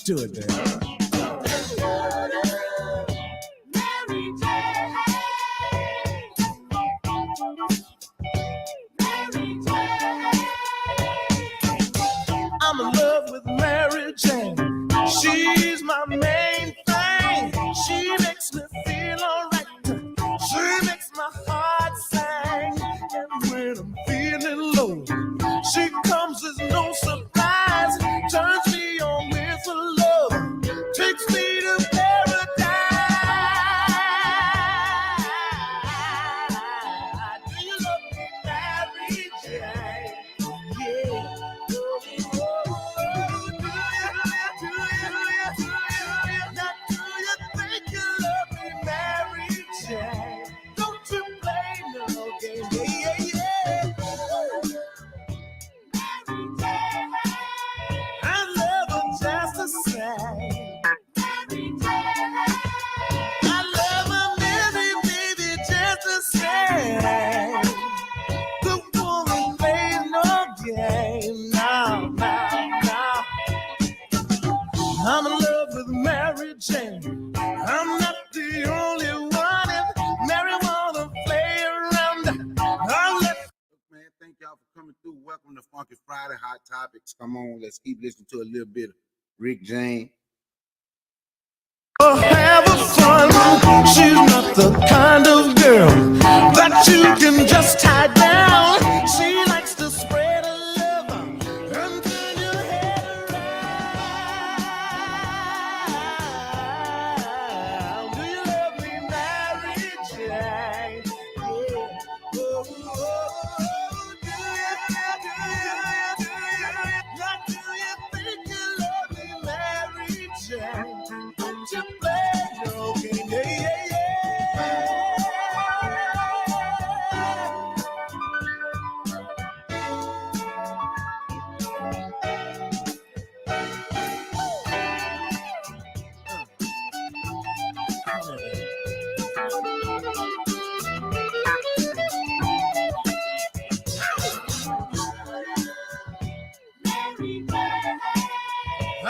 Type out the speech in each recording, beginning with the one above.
do it, man. I'm in love with Mary Jane. She's my main thing. She makes me feel alright. She makes my heart sing. And when I'm feeling low, she comes as no surprise. Turns me on with her love. Takes me to paradise. Do you love me, Mary Jane? Yeah. Don't you play no game, yeah, yeah, yeah. I love her just the same. I love her, baby, just the same. The woman plays no game, no. I'm in love with Mary Jane. I'm not the only one, and Mary wanna play around. Man, thank y'all for coming through. Welcome to Funky Friday Hot Topics. Come on, let's keep listening to a little bit of Rick James. Have a fun. She's not the kind of girl that you can just tie down. She likes to spread a love and turn your head around. Do you love me, Mary Jane? Yeah. Do you think you love me, Mary Jane? Don't you play no game, yeah.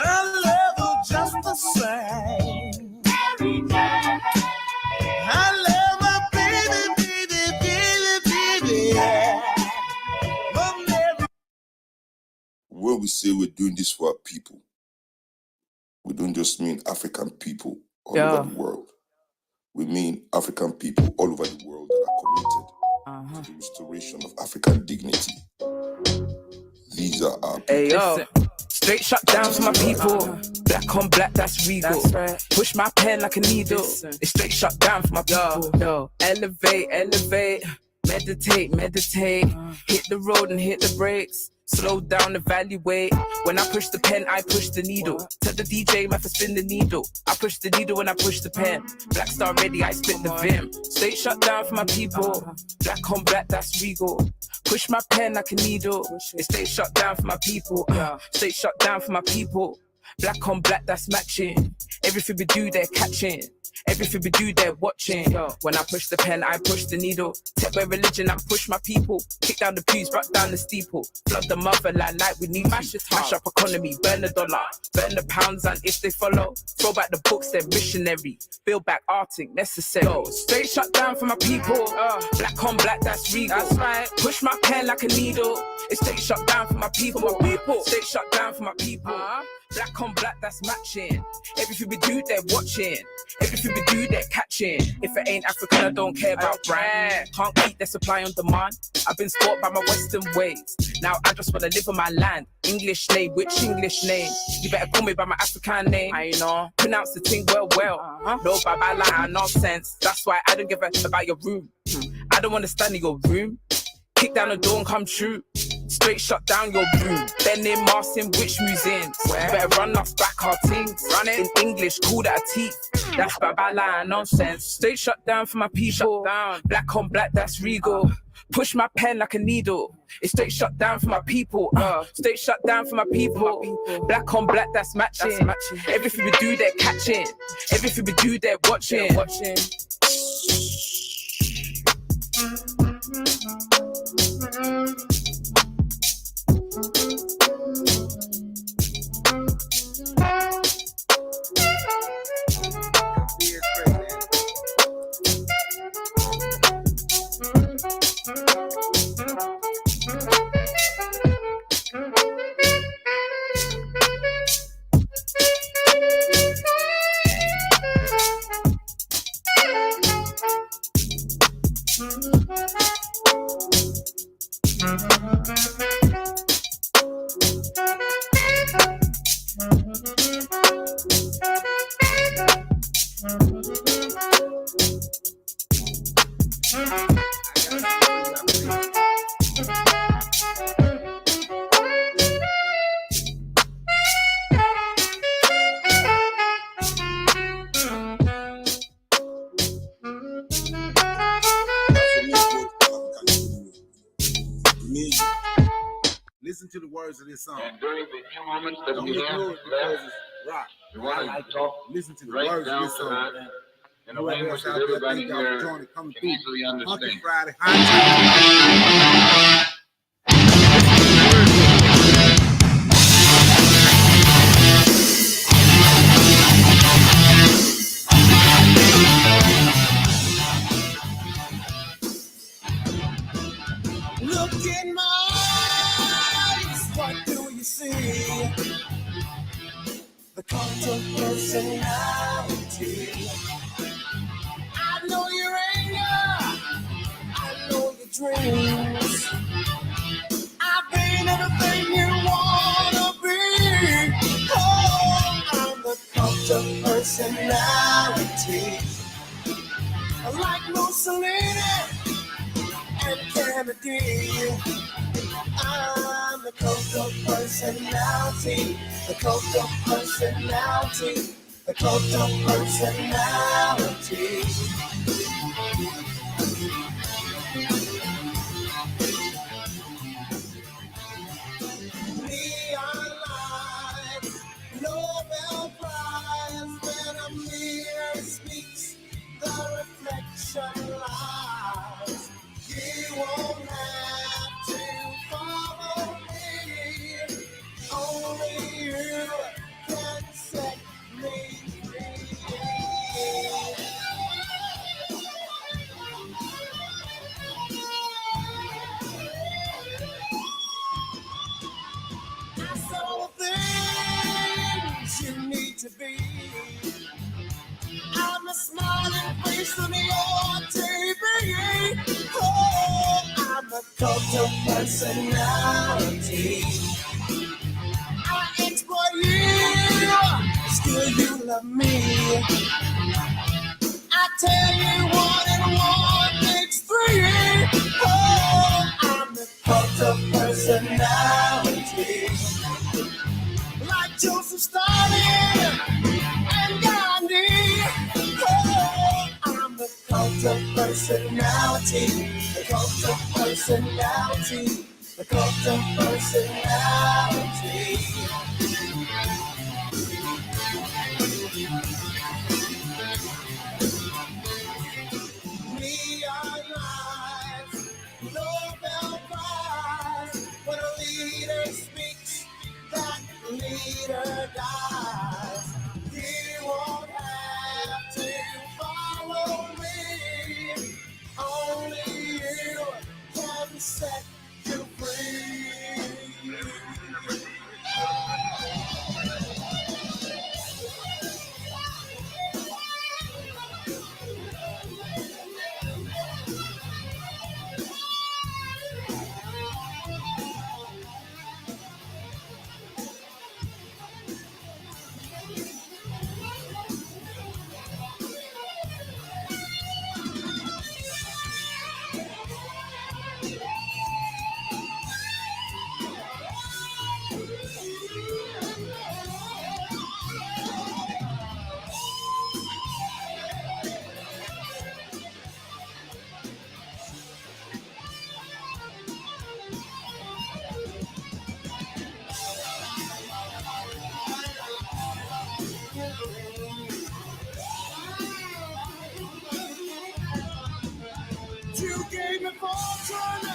I love her just the same. I love my baby, yeah. Oh, Mary. When we say we're doing this for our people, we don't just mean African people all over the world. We mean African people all over the world that are committed to the restoration of African dignity. These are our people. Hey, yo. Straight shut down for my people. Black on black, that's regal. That's right. Push my pen like a needle. It's straight shut down for my people. Yo. Elevate. Meditate. Hit the road and hit the brakes. Slow down, evaluate. When I push the pen, I push the needle. Tell the DJ, man, to spin the needle. I push the needle when I push the pen. Black star ready, I spit the vim. Straight shut down for my people. Black on black, that's regal. Push my pen like a needle. It stays shut down for my people. Stay shut down for my people. Black on black, that's matching. Everything we do, they're catching. Everything we do, they're watching. When I push the pen, I push the needle. Take away religion, I push my people. Kick down the pews, rock down the steeple. Flood the motherland like we need mash up economy, burn the dollar, burn the pounds, and if they follow, throw back the books, they're missionary. Build back arting, necessary. Straight shut down for my people. Black on black, that's regal. That's right. Push my pen like a needle. It's straight shut down for my people. Straight shut down for my people. Black on black, that's matching. Everything we do, they're watching. Everything we do, they're catching. If it ain't African, I don't care about brand. Can't keep their supply on demand. I've been spoiled by my Western ways. Now I just wanna live on my land. English name, which English name? You better call me by my African name. I know. Pronounce the thing well. No bye like nonsense. That's why I don't give a about your room. I don't wanna stand in your room. Kick down the door and come true. Straight shut down your room. Then in Martin, which museums? You better run us back our teams. Run it in English, call that a teeth. That's babala nonsense. Straight shut down for my people. Black on black, that's regal. Push my pen like a needle. It's straight shut down for my people. Straight shut down for my people. Black on black, that's matching. Everything we do, they're catching. Everything we do, they're watching. Listen to the words of this song. And during the few moments that Don't we have ignore it because left, it's rock. we want to talk Listen to the right words of down this to song, earth man. in a language that everybody here can easily Funky understand. Friday Hot Look in my eyes, what do you see? The cult of personality. I know your anger, I know your dreams. I've been everything you wanna be. Oh, I'm the cult of personality. Like Mussolini and Kennedy. I'm the cult of personality. The cult of personality. The cult of personality. Neon light, Nobel Prize. When a mirror speaks, the reflection lies. You won't have to follow me. Only you can set me free. I saw things you need to be. I'm the smiling face on your TV. Oh, I'm the cult of personality. I exploit you, still you love me. I tell you one and one makes three. Oh, I'm the cult of personality. Like Joseph Stalin and Gandhi. Oh, I'm the cult of personality. The cult of personality. The cult of personality. Neon lights, Nobel Prize. When a leader speaks, that leader dies. You won't have to follow me. Only you can set you free. You gave me fortune,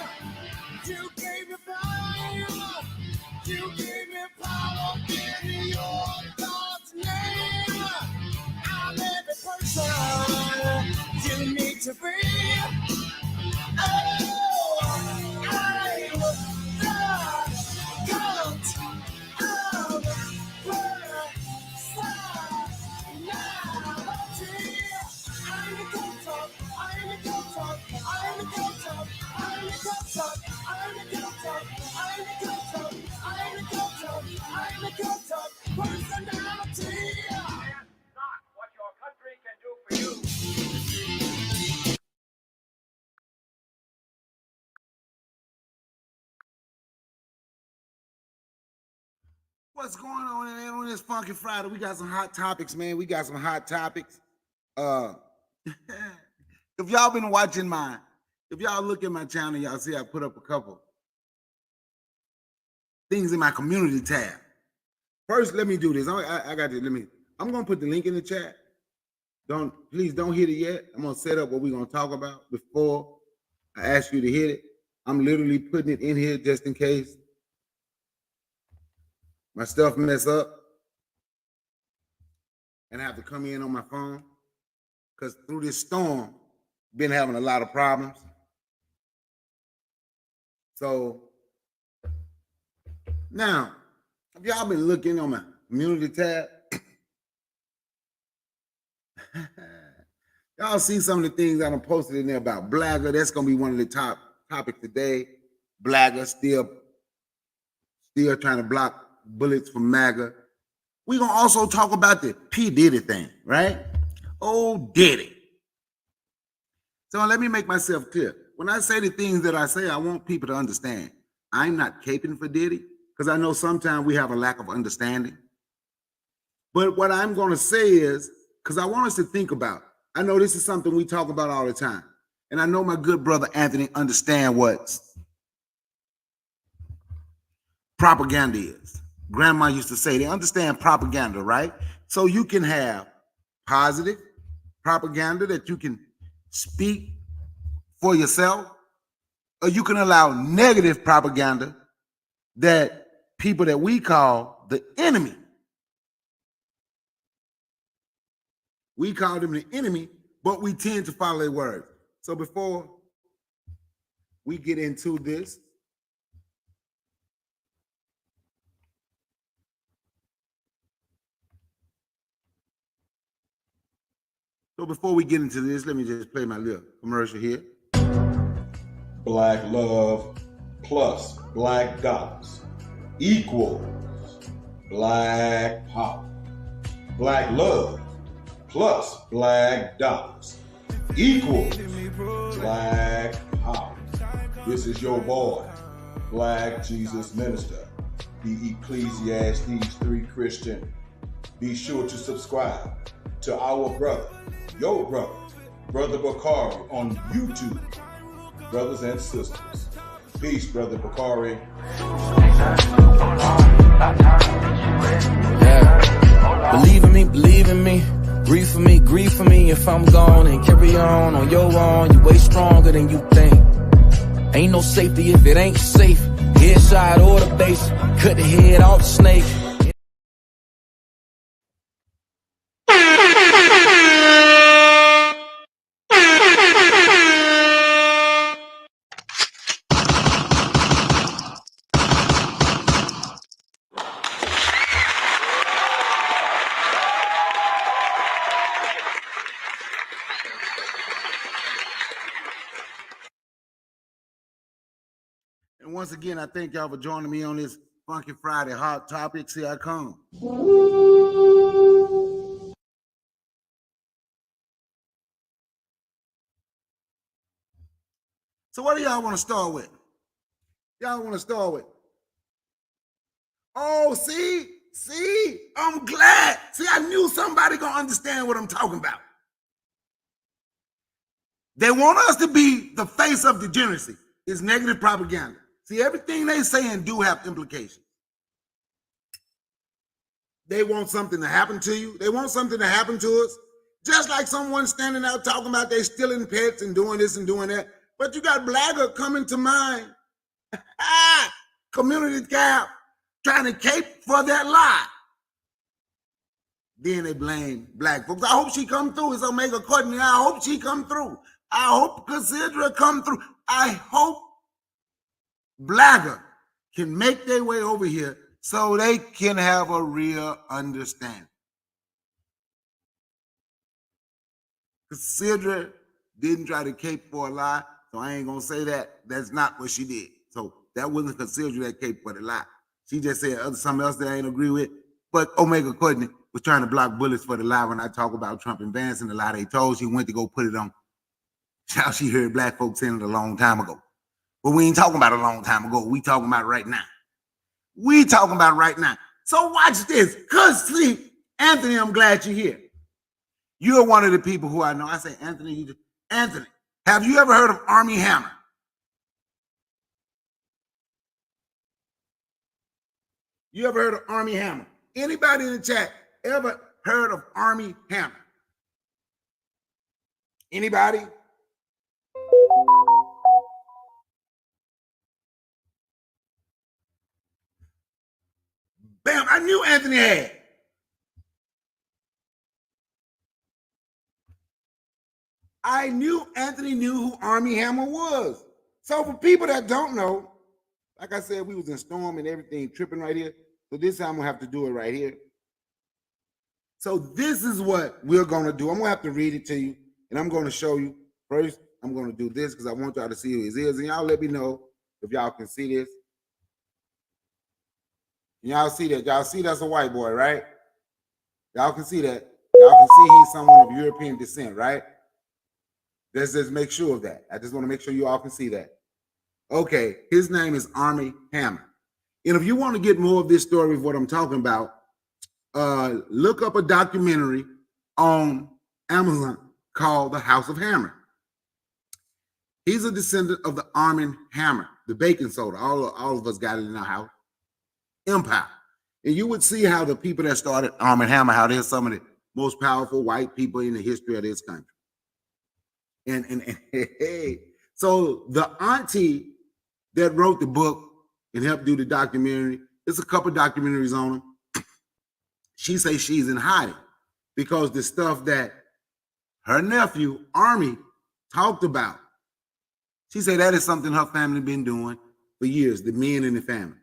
you gave me fame, you gave me power in your God's name. I'm every person you need to be. Oh, I'm the cult of personality. What's going on, man, on this Funky Friday? We got some hot topics, man. We got some hot topics. If y'all been watching if y'all look at my channel, y'all see I put up a couple things in my community tab. First, let me do this. I got this. I'm gonna put the link in the chat. Please don't hit it yet. I'm gonna set up what we're gonna talk about before I ask you to hit it. I'm literally putting it in here just in case my stuff mess up and I have to come in on my phone, because through this storm, been having a lot of problems. So now, have y'all been looking on my community tab? Y'all see some of the things I done posted in there about Blagger. That's gonna be one of the top topics today. Blagger still trying to block bullets from MAGA. We're gonna also talk about the P. Diddy thing, right? Oh, Diddy. So let me make myself clear. When I say the things that I say, I want people to understand. I'm not caping for Diddy, because I know sometimes we have a lack of understanding. But what I'm gonna say is, because I want us to think about, I know this is something we talk about all the time. And I know my good brother Anthony understands what propaganda is. Grandma used to say they understand propaganda, right? So you can have positive propaganda that you can speak for yourself, or you can allow negative propaganda that people that we call the enemy. We call them the enemy, but we tend to follow their words. So before we get into this, let me just play my little commercial here. Black love plus black dollars equals black power. Black love plus black dollars equals black power. This is your boy, Black Jesus Minister, the Ecclesiastes 3 Christian. Be sure to subscribe to our brother, your brother, Brother Bakari on YouTube. Brothers and sisters. Peace, Brother Bakari. Yeah. Believe in me. Grieve for me if I'm gone, and carry on your own. You way stronger than you think. Ain't no safety if it ain't safe. Headshot or the base, cut the head off the snake. And once again, I thank y'all for joining me on this Funky Friday Hot Topics. Here I come. So what do y'all want to start with? Oh, see, I'm glad. See, I knew somebody gonna understand what I'm talking about. They want us to be the face of degeneracy. It's negative propaganda. See, everything they say and do have implications. They want something to happen to you. They want something to happen to us. Just like someone standing out talking about they stealing pets and doing this and doing that. But you got Blagger coming to mind. Community cap trying to cape for that lie. Then they blame black folks. I hope she come through. It's Omega Courtney. I hope she come through. I hope Cassandra come through. I hope Blagger can make their way over here so they can have a real understanding. Cassandra didn't try to cape for a lie, so I ain't gonna say that. That's not what she did. So that wasn't Cassandra that caped for the lie. She just said something else that I ain't agree with. But Omega Courtney was trying to block bullets for the lie when I talk about Trump and Vance and the lie they told. She went to go put it on. How she heard black folks saying it a long time ago. But we ain't talking about a long time ago. We talking about right now. So watch this. Cause see, Anthony, I'm glad you're here. You're one of the people who I know. I say, Anthony, Anthony, have you ever heard of Armie Hammer? You ever heard of Armie Hammer? Anybody in the chat ever heard of Armie Hammer? Anybody? Bam, I knew Anthony had. I knew Anthony knew who Armie Hammer was. So for people that don't know, like I said, we was in storm and everything tripping right here. So this time I'm gonna have to do it right here. So this is what we're gonna do. I'm gonna have to read it to you and I'm gonna show you. First, I'm gonna do this because I want y'all to see who he is. And y'all let me know if y'all can see this. Y'all see that? Y'all see that's a white boy, right? Y'all can see that. Y'all can see he's someone of European descent, right? Let's just make sure of that. I just want to make sure you all can see that. Okay, his name is Armie Hammer. And if you want to get more of this story of what I'm talking about, look up a documentary on Amazon called The House of Hammer. He's a descendant of the Armie Hammer, the baking soda. All of us got it in our house. Empire. And you would see how the people that started Armie Hammer, how they're some of the most powerful white people in the history of this country. And so the auntie that wrote the book and helped do the documentary, there's a couple documentaries on him. She says she's in hiding because the stuff that her nephew, Armie, talked about, she said that is something her family been doing for years, the men in the family.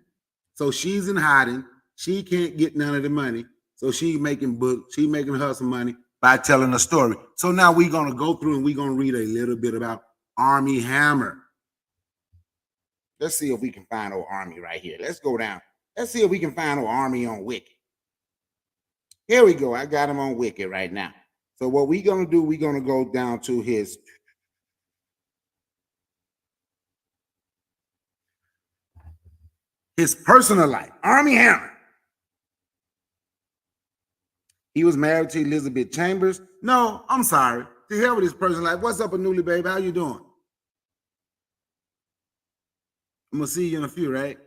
So she's in hiding. She can't get none of the money. So she's making books. She's making her some money by telling a story. So now we're going to go through and we're going to read a little bit about Armie Hammer. Let's see if we can find old Armie right here. Let's go down. Let's see if we can find old Armie on Wiki. Here we go. I got him on Wiki right now. So what we're going to do, we're going to go down to his personal life. Armie Hammer. He was married to Elizabeth Chambers. No, I'm sorry. To hell with his personal life. What's up, Anuli, baby? How you doing? I'm going to see you in a few, right?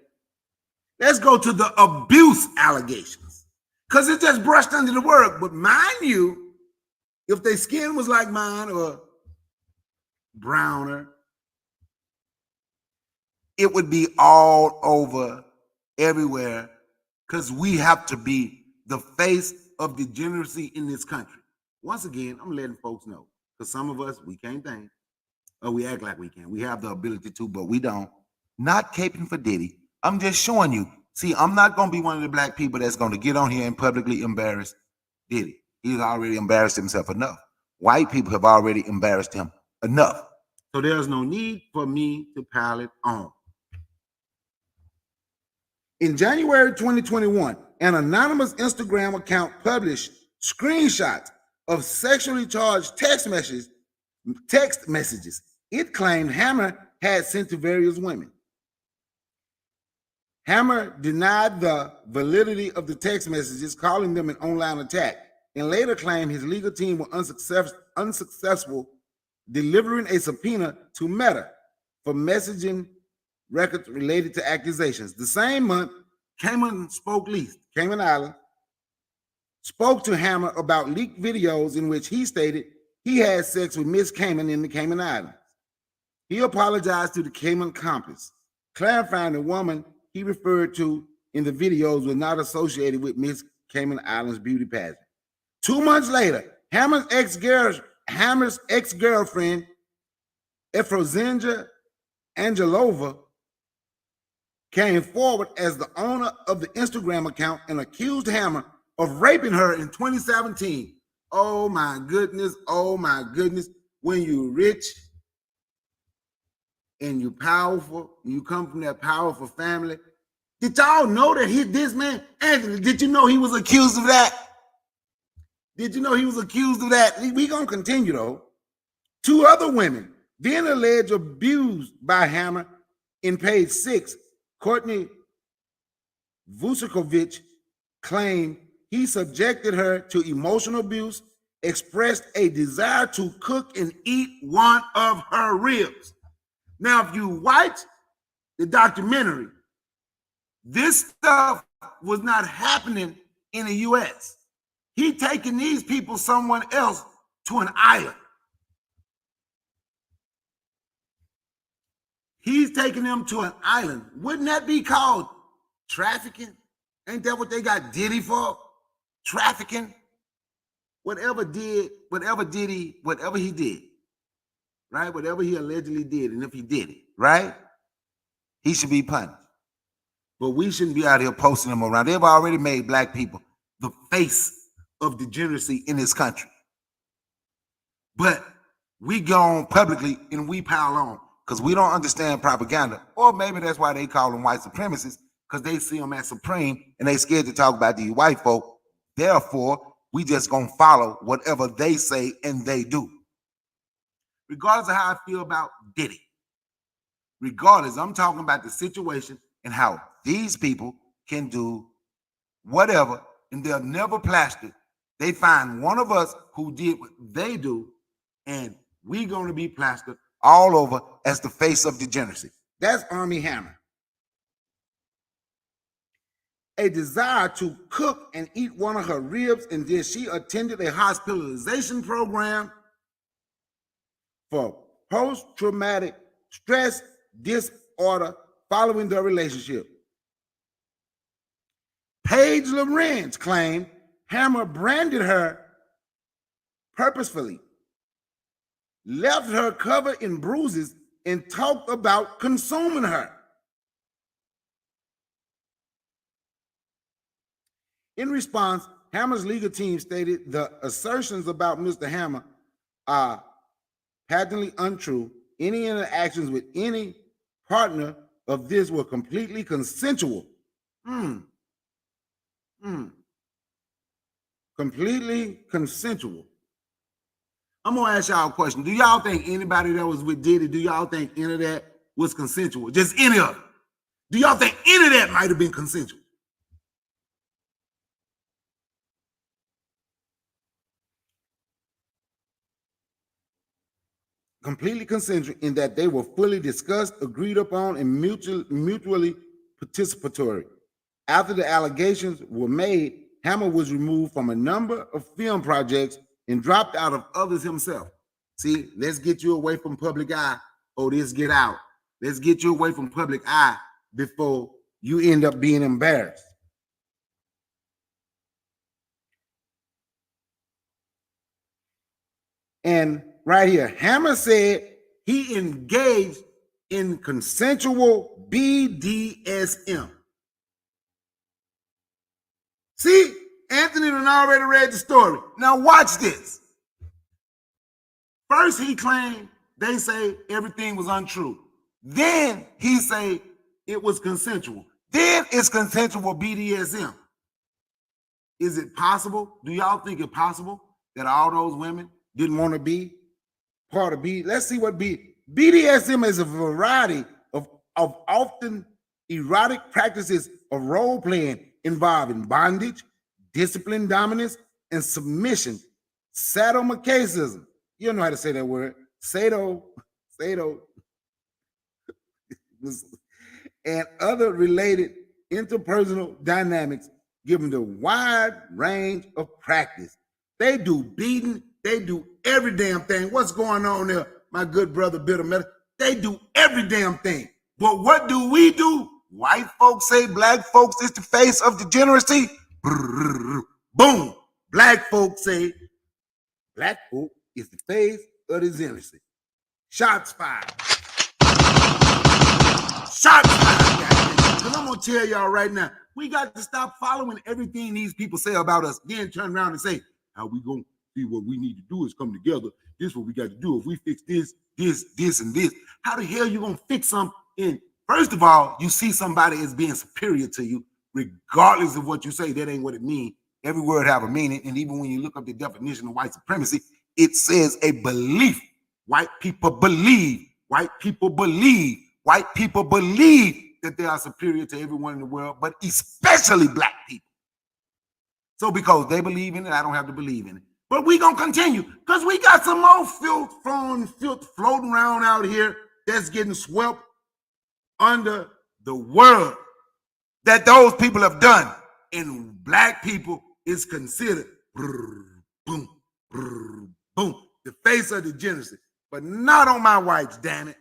Let's go to the abuse allegations. Because it just brushed under the rug. But mind you, if their skin was like mine or browner, it would be all over everywhere because we have to be the face of degeneracy in this country. Once again, I'm letting folks know because some of us, we can't think or we act like we can. We have the ability to, but we don't. Not caping for Diddy. I'm just showing you. See, I'm not going to be one of the black people that's going to get on here and publicly embarrass Diddy. He's already embarrassed himself enough. White people have already embarrassed him enough. So there's no need for me to pile it on. In January 2021, an anonymous Instagram account published screenshots of sexually charged text messages it claimed Hammer had sent to various women. Hammer denied the validity of the text messages, calling them an online attack, and later claimed his legal team were unsuccessful delivering a subpoena to Meta for messaging records related to accusations. The same month, Cayman Islands spoke to Hammer about leaked videos in which he stated he had sex with Miss Cayman in the Cayman Islands. He apologized to the Cayman Compass, clarifying the woman he referred to in the videos was not associated with Miss Cayman Islands beauty pageant. 2 months later, Hammer's ex-girlfriend, Efrosinja Angelova, came forward as the owner of the Instagram account and accused Hammer of raping her in 2017. Oh my goodness, oh my goodness. When you're rich and you're powerful, and you come from that powerful family, did y'all know that this man, Anthony, did you know he was accused of that? Did you know he was accused of that? We're going to continue though. 2 other women then alleged abused by Hammer in page 6. Courtney Vucekovich claimed he subjected her to emotional abuse, expressed a desire to cook and eat one of her ribs. Now, if you watch the documentary, this stuff was not happening in the U.S. He taking these people somewhere else to an island. He's taking them to an island. Wouldn't that be called trafficking? Ain't that what they got Diddy for? Trafficking? Whatever he did, right? Whatever he allegedly did, and if he did it, right? He should be punished. But we shouldn't be out here posting them around. They've already made black people the face of degeneracy in this country. But we go on publicly and we pile on because we don't understand propaganda. Or maybe that's why they call them white supremacists, because they see them as supreme and they scared to talk about these white folk. Therefore, we just gonna follow whatever they say and they do. Regardless of how I feel about Diddy. Regardless, I'm talking about the situation and how these people can do whatever and they'll never plaster. They find one of us who did what they do and we're going to be plastered all over as the face of degeneracy. That's Armie Hammer. A desire to cook and eat one of her ribs, and then she attended a hospitalization program for post-traumatic stress disorder following their relationship. Paige Lorenz claimed Hammer branded her purposefully, left her covered in bruises, and talked about consuming her. In response, Hammer's legal team stated the assertions about Mr. Hammer are patently untrue. Any interactions with any partner of this were completely consensual. Completely consensual. I'm gonna ask y'all a question. Do y'all think anybody that was with Diddy, do y'all think any of that was consensual? Just any of it? Do y'all think any of that might have been consensual? Completely consensual in that they were fully discussed, agreed upon, and mutually participatory. After the allegations were made, Hammer was removed from a number of film projects and dropped out of others himself. See, let's get you away from public eye. Oh, this get out. Let's get you away from public eye before you end up being embarrassed. And right here, Hammer said he engaged in consensual BDSM. See, Anthony done already read the story. Now watch this. First he claimed they say everything was untrue. Then he say it was consensual. Then it's consensual BDSM. Is it possible? Do y'all think it's possible that all those women didn't want to be part of B? Let's see what BDSM is. A variety of often erotic practices of role playing involving bondage, discipline, dominance, and submission. Sadomasochism. You don't know how to say that word. Sado, and other related interpersonal dynamics, given the wide range of practice. They do beating. They do every damn thing. What's going on there, my good brother, Bitter Metal? They do every damn thing. But what do we do? White folks say black folks is the face of degeneracy. Boom. Black folks say black folk is the face of degeneracy. Shots fired. Shots fired, guys. Because I'm going to tell y'all right now, we got to stop following everything these people say about us, then turn around and say, how we going to see what we need to do is come together. This is what we got to do. If we fix this, and this, how the hell you going to fix something? First of all, you see somebody as being superior to you, regardless of what you say. That ain't what it means. Every word have a meaning. And even when you look up the definition of white supremacy, it says a belief. White people believe. White people believe. White people believe that they are superior to everyone in the world, but especially black people. So because they believe in it, I don't have to believe in it. But we gonna continue because we got some more filth floating around out here that's getting swept under the world that those people have done. And black people is considered boom, boom, the face of degeneracy. But not on my whites, damn it.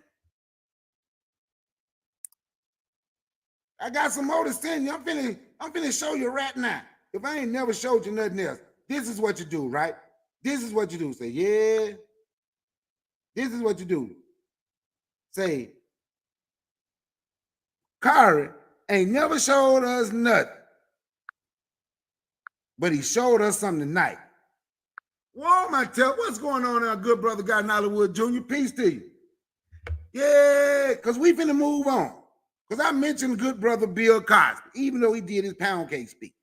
I got some more to send you. I'm finna show you right now. If I ain't never showed you nothing else, this is what you do, right? This is what you do. Say, yeah. This is what you do. Say, Kari ain't never showed us nothing, but he showed us something tonight. Well, my tell, what's going on now, good brother guy Hollywood Jr.? Peace to you. Yeah, because we finna move on. Because I mentioned good brother Bill Cosby, even though he did his pound cake speech.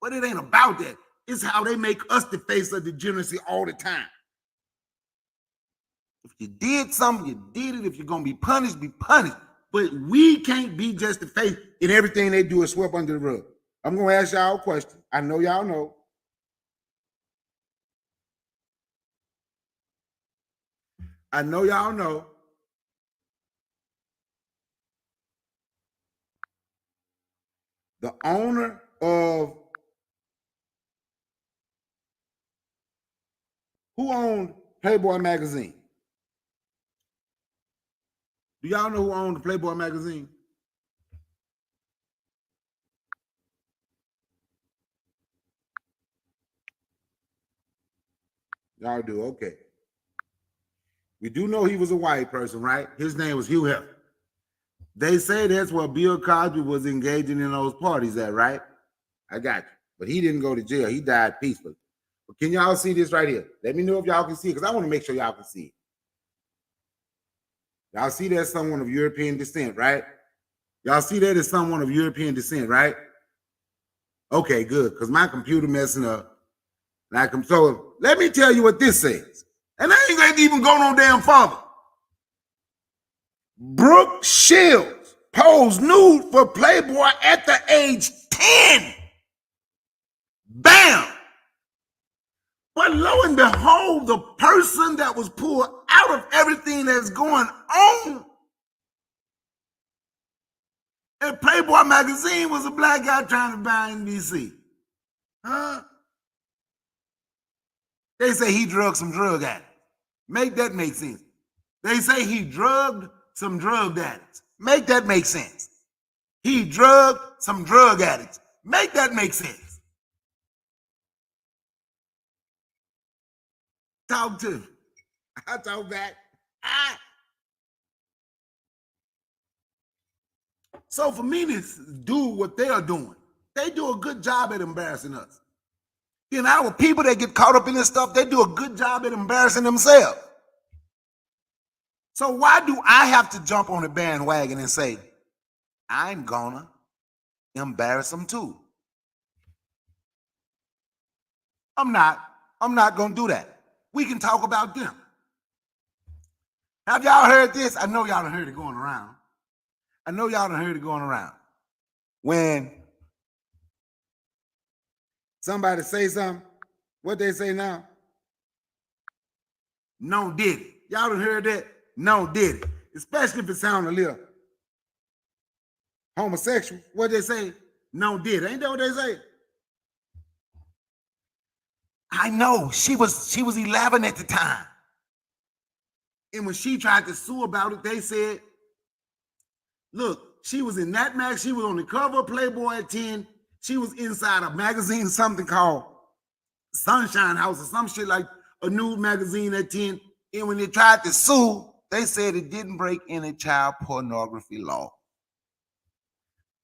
But it ain't about that. It's how they make us the face of degeneracy all the time. If you did something, you did it. If you're going to be punished, be punished. But we can't be just the face in everything they do is swept under the rug. I'm going to ask y'all a question. I know y'all know. I know y'all know. The owner of who owned Playboy magazine? Do y'all know who owned the Playboy magazine? Y'all do, okay. We do know he was a white person, right? His name was Hugh Hefner. They say that's where Bill Cosby was engaging in those parties at, right? I got you. But he didn't go to jail. He died peacefully. But can y'all see this right here? Let me know if y'all can see it, because I want to make sure y'all can see it. Y'all see that someone of European descent, right? Y'all see that as someone of European descent, right? Okay, good, because my computer messing up. So let me tell you what this says. And I ain't gonna even go no damn farther. Brooke Shields posed nude for Playboy at the age 10. Bam! But lo and behold, the person that was pulled out of everything that's going on at Playboy magazine was a black guy trying to buy NBC. Huh? They say he drugged some drug addicts. Make that make sense. They say he drugged some drug addicts. Make that make sense. He drugged some drug addicts. Make that make sense. Talk to me. I talk back. So for me to do what they are doing, they do a good job at embarrassing us. You know, our people that get caught up in this stuff, they do a good job at embarrassing themselves. So why do I have to jump on the bandwagon and say, I'm gonna embarrass them too? I'm not gonna do that. We can talk about them. Have y'all heard this? I know y'all done heard it going around. When somebody say something, what they say now? No did it. Y'all done heard that? No did it. Especially if it sounds a little homosexual. What they say? No did it. Ain't that what they say? I know. She was 11 at the time. And when she tried to sue about it, they said, look, she was in that mag. She was on the cover of Playboy at 10. She was inside a magazine, something called Sunshine House or some shit like a nude magazine at 10. And when they tried to sue, they said it didn't break any child pornography law.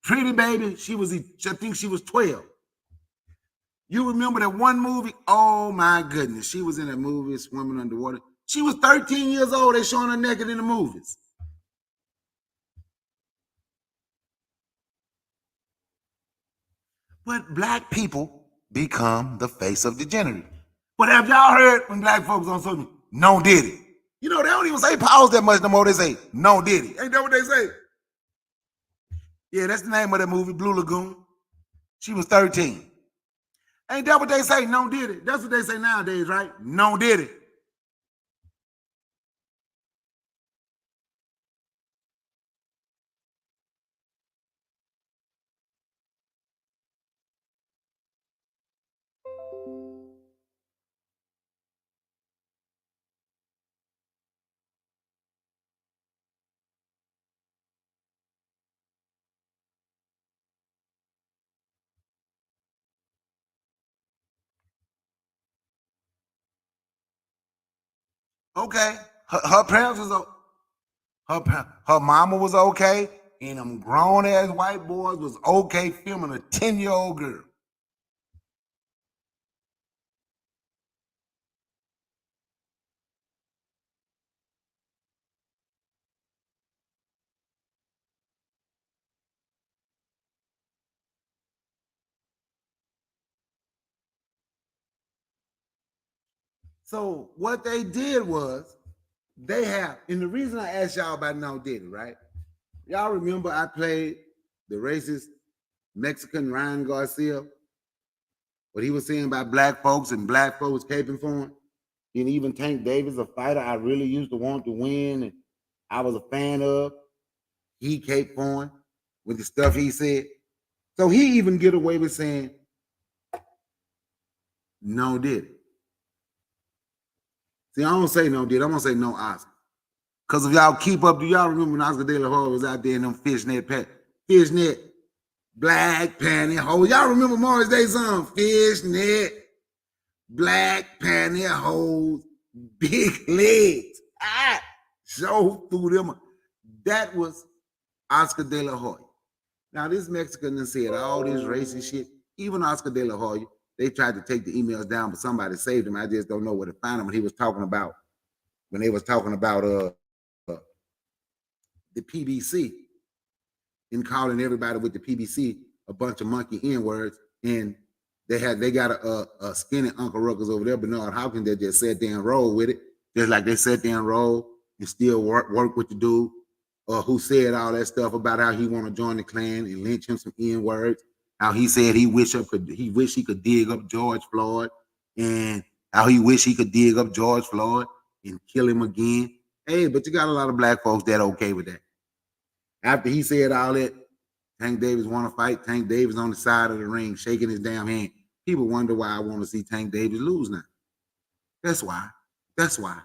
Pretty baby, I think she was 12. You remember that one movie? Oh my goodness. She was in that movie, Swimming Underwater. She was 13 years old. They showing her naked in the movies. But black people become the face of degenerate. But have y'all heard when black folks on social media, no did it? You know, they don't even say pause that much no more. They say, no did it. Ain't that what they say? Yeah, that's the name of that movie, Blue Lagoon. She was 13. Ain't that what they say? No did it. That's what they say nowadays, right? No did it. Okay. Her parents was her mama was okay, and them grown ass white boys was okay filming a 10-year-old girl. So what they did was they have, and the reason I asked y'all about No Diddy, right? Y'all remember I played the racist Mexican Ryan Garcia, what he was saying about black folks and black folks caping for him. And even Tank Davis, a fighter I really used to want to win, and I was a fan of. He caped for him with the stuff he said. So he even get away with saying, no did it. See, I don't say no did. I'm gonna say no Oscar. Because if y'all keep up, do y'all remember when Oscar De La Hoya was out there in them fishnet black panty hole? Y'all remember Morris Day song? Fishnet, black panty holes, big legs. So through them. That was Oscar De La Hoya. Now, this Mexican done said all this racist shit. Even Oscar De La Hoya, they tried to take the emails down, but somebody saved him. I just don't know where to find him. When he was talking about, when they was talking about the PBC and calling everybody with the PBC a bunch of monkey N-words, and they got a skinny Uncle Ruckus over there, Bernard Hopkins, that just sat there and rolled with it, just like they sat there and rolled and still work with the dude who said all that stuff about how he want to join the Klan and lynch him some N-words. How he said he wish he could dig up George Floyd, and how he wish he could dig up George Floyd and kill him again. Hey, but you got a lot of black folks that okay with that. After he said all that, Tank Davis want to fight. Tank Davis on the side of the ring, shaking his damn hand. People wonder why I want to see Tank Davis lose now. That's why. That's why.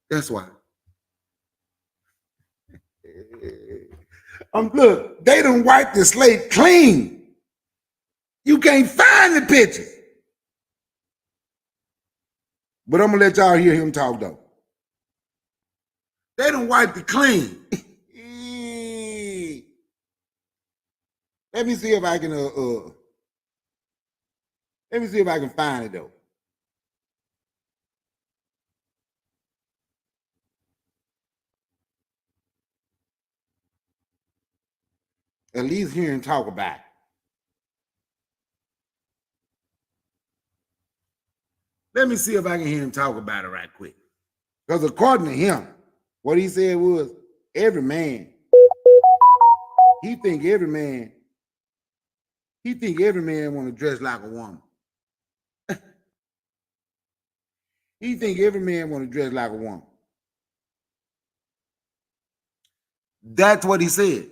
That's why. Look, they done wiped the slate clean. You can't find the pictures. But I'm gonna let y'all hear him talk though. They done wiped it clean. Let me see if I can find it though. At least hear him talk about it. Let me see if I can hear him talk about it right quick. Because according to him, what he said was, every man, he think every man want to dress like a woman. He think every man want to dress like a woman. That's what he said.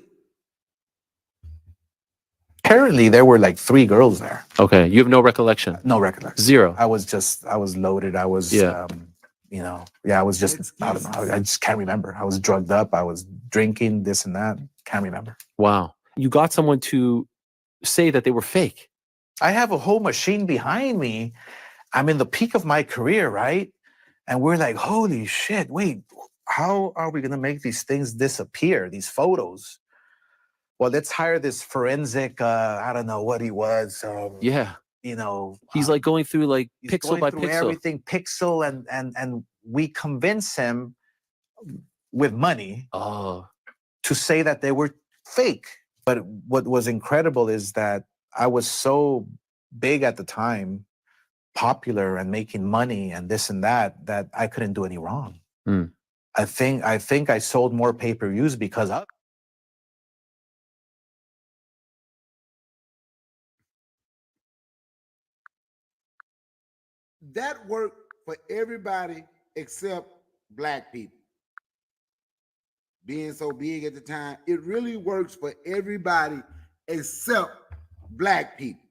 Apparently, there were like 3 girls there. Okay, you have no recollection? No recollection. Zero. I was loaded. I was, I was just, I don't know. I just can't remember. I was drugged up. I was drinking this and that. Can't remember. Wow. You got someone to say that they were fake. I have a whole machine behind me. I'm in the peak of my career, right? And we're like, holy shit, wait, how are we going to make these things disappear, these photos? Well, let's hire this forensic, I don't know what he was. Yeah. He's like going through like pixel by pixel. Everything pixel, and we convince him with money to say that they were fake. But what was incredible is that I was so big at the time, popular and making money and this and that I couldn't do any wrong. I think I sold more pay-per-views because of. That worked for everybody except black people. Being so big at the time, it really works for everybody except black people.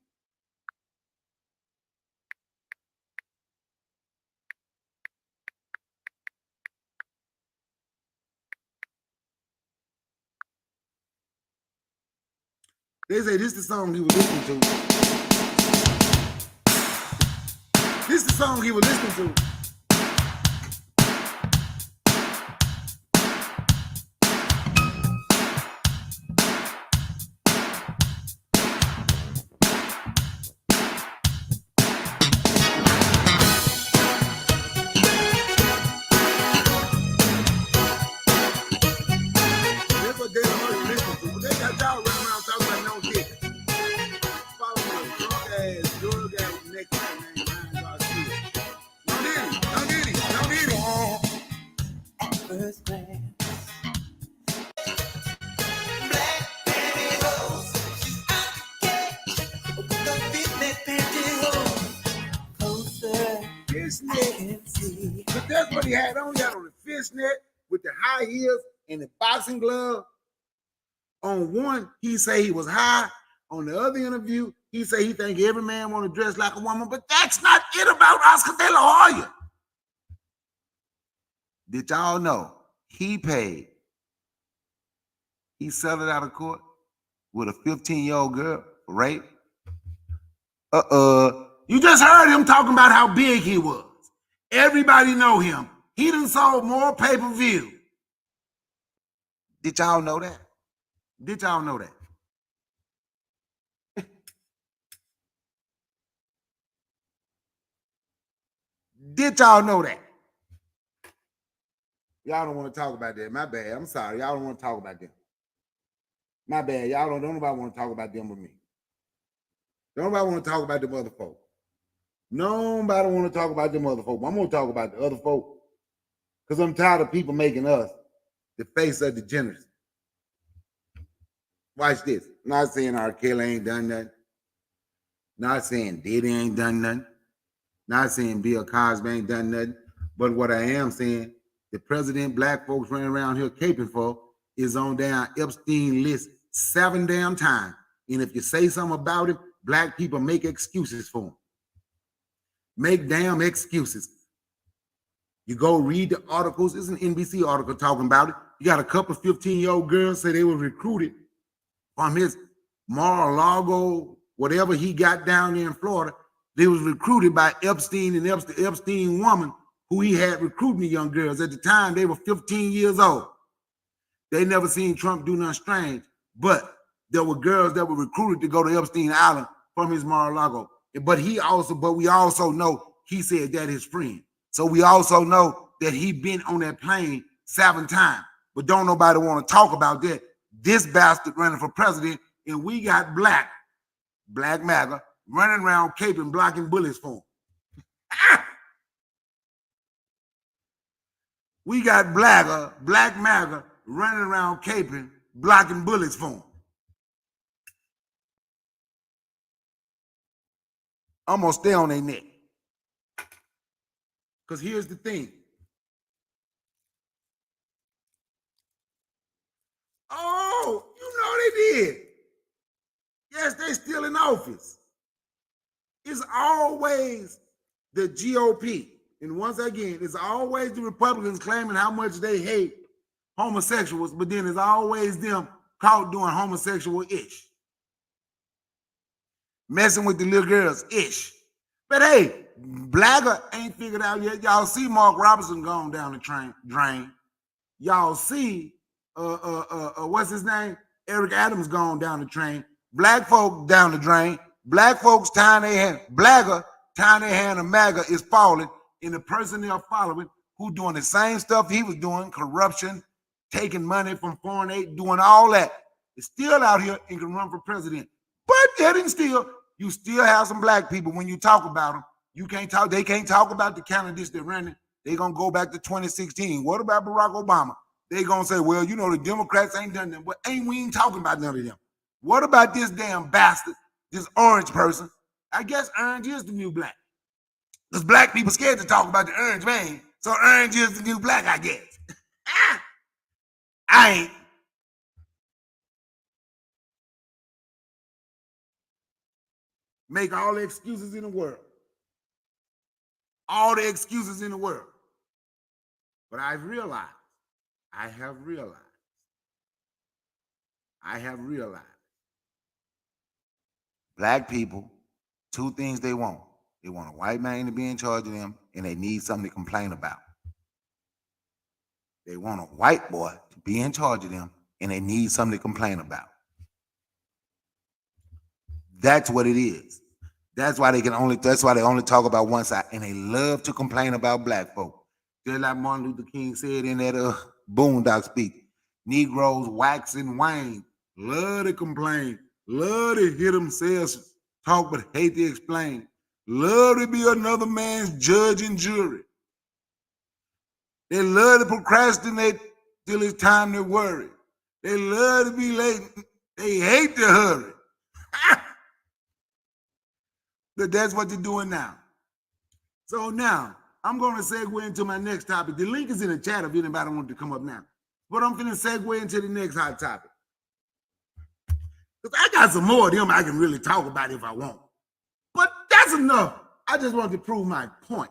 They say this is the song he was listening to. This is the song he was listening to. That's what they don't listen to. They got y'all running around talking about no dick. Follow me, drug ass next time, man. Don't get it. First glance. Fishnet. But that's what he had on. He had on the fishnet with the high heels and the boxing glove. On one, he say he was high. On the other interview, he say he think every man want to dress like a woman. But that's not it about Oscar De La Hoya. Did y'all know he paid? He settled out of court with a 15-year-old girl for rape. You just heard him talking about how big he was. Everybody know him. He done sold more pay-per-view. Did y'all know that? Did y'all know that? Did y'all know that? Y'all don't want to talk about that. My bad. I'm sorry. Y'all don't want to talk about them. My bad. Y'all don't nobody want to talk about them with me. Nobody want to talk about them other folk. Nobody want to talk about them other folk. I'm going to talk about the other folk because I'm tired of people making us the face of degeneracy. Watch this. Not saying R. Kelly ain't done nothing. Not saying Diddy ain't done nothing. Not saying Bill Cosby ain't done nothing. But what I am saying, the president black folks running around here caping for is on down Epstein list 7 damn times. And if you say something about him, black people make excuses for him. Make damn excuses. You go read the articles. It's an NBC article talking about it. You got a couple 15-year-old girls say they were recruited from his Mar-a-Lago, whatever he got down there in Florida. They was recruited by Epstein and Epstein woman who he had recruiting the young girls. At the time, they were 15 years old. They never seen Trump do nothing strange, but there were girls that were recruited to go to Epstein Island from his Mar-a-Lago. But we also know he said that his friend. So we also know that he been on that plane 7 times. But don't nobody want to talk about that. This bastard running for president, and we got black MAGA, running around caping, blocking bullets for him. We got black MAGA running around caping, blocking bullets for him. I'm gonna stay on their neck. Because here's the thing. Oh, you know they did. Yes, they still in office. It's always the GOP. And once again, it's always the Republicans claiming how much they hate homosexuals, but then it's always them caught doing homosexual-ish. Messing with the little girls-ish. But hey, Blagger ain't figured out yet. Y'all see Mark Robinson going down the drain. Y'all see, what's his name? Eric Adams going down the drain. Black folk down the drain. Black folks tying their hand. Blagger tying their hand to MAGA is falling. And the person they're following who doing the same stuff he was doing, corruption, taking money from foreign aid, doing all that, is still out here and can run for president. But yet and still, you still have some black people when you talk about them. They can't talk about the candidates that ran it. They're going to go back to 2016. What about Barack Obama? They're going to say, well, you know, the Democrats ain't done that. But we ain't talking about none of them. What about this damn bastard, this orange person? I guess orange is the new black. Because black people scared to talk about the orange man. So orange is the new black, I guess. I ain't. Make all the excuses in the world. All the excuses in the world. But I have realized, black people, two things they want. They want a white man to be in charge of them, and they need something to complain about. They want a white boy to be in charge of them, and they need something to complain about. That's what it is. That's why they only talk about one side, and they love to complain about black folk. Just like Martin Luther King said in that Boondock speech, Negroes wax and wane, love to complain, love to hear themselves talk but hate to explain, love to be another man's judge and jury. They love to procrastinate till it's time to worry. They love to be late. They hate to hurry. But that's what they're doing now. So now, I'm going to segue into my next topic. The link is in the chat if anybody wants to come up now. But I'm going to segue into the next hot topic. Because I got some more of them I can really talk about if I want. But that's enough. I just wanted to prove my point.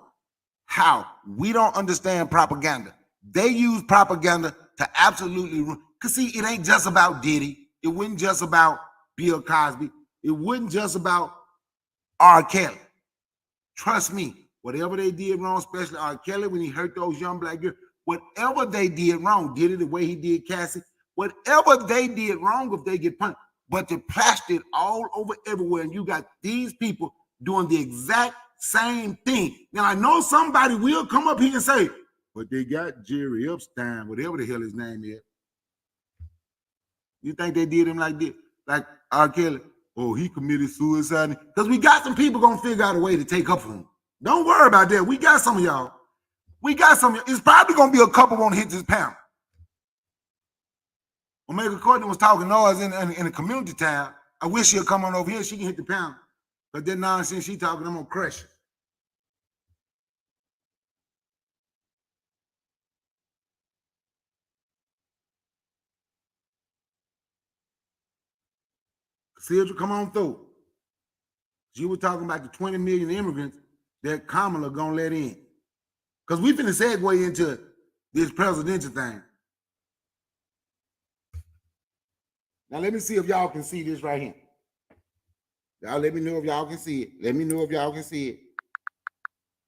How we don't understand propaganda. They use propaganda to absolutely, because see, it ain't just about Diddy. It wasn't just about Bill Cosby. It wasn't just about R. Kelly. Trust me, whatever they did wrong, especially R. Kelly when he hurt those young black girls, whatever they did wrong, did it the way he did Cassie, whatever they did wrong, if they get punished, but they plastered it all over everywhere, and you got these people doing the exact same thing. Now, I know somebody will come up here and say, but they got Jerry Epstein, whatever the hell his name is. You think they did him like this? Like R. Kelly? Oh, he committed suicide. Because we got some people going to figure out a way to take up for him. Don't worry about that. We got some of y'all. It's probably going to be a couple won't hit this panel. Omega Courtney was talking noise in a community town. I wish she'd come on over here. She can hit the panel. But that nonsense she talking, I'm going to crush her. Cassandra, come on through. You were talking about the 20 million immigrants that Kamala gonna let in. Because we finna segue into this presidential thing. Now let me see if y'all can see this right here. Y'all let me know if y'all can see it. Let me know if y'all can see it.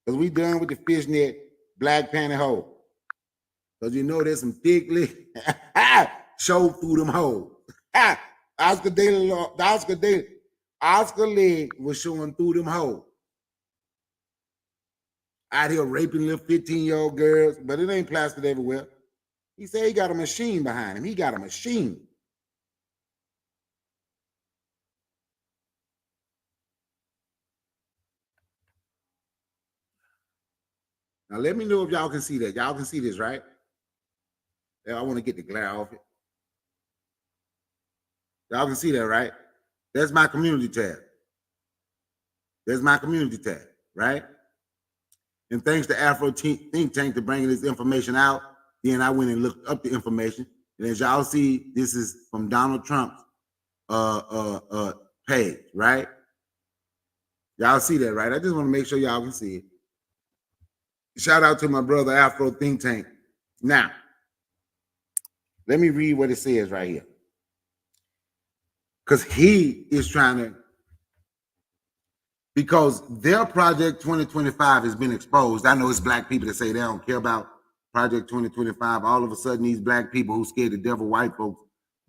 Because we done with the fishnet black panty hole. Because you know there's some thick leg show through them holes. Oscar leg was showing through them holes. Out here raping little 15-year-old girls, but it ain't plastered everywhere. He said he got a machine behind him. He got a machine. Now let me know if y'all can see that. Y'all can see this, right? I want to get the glare off it. Y'all can see that, right? That's my community tab. There's my community tab, right? And thanks to Afro Think Tank for bringing this information out. Then I went and looked up the information. And as y'all see, this is from Donald Trump's page, right? Y'all see that, right? I just want to make sure y'all can see it. Shout out to my brother Afro Think Tank. Now, let me read what it says right here. Because he is trying to, because their Project 2025 has been exposed. I know it's black people that say they don't care about Project 2025. All of a sudden, these black people who scared the devil white folks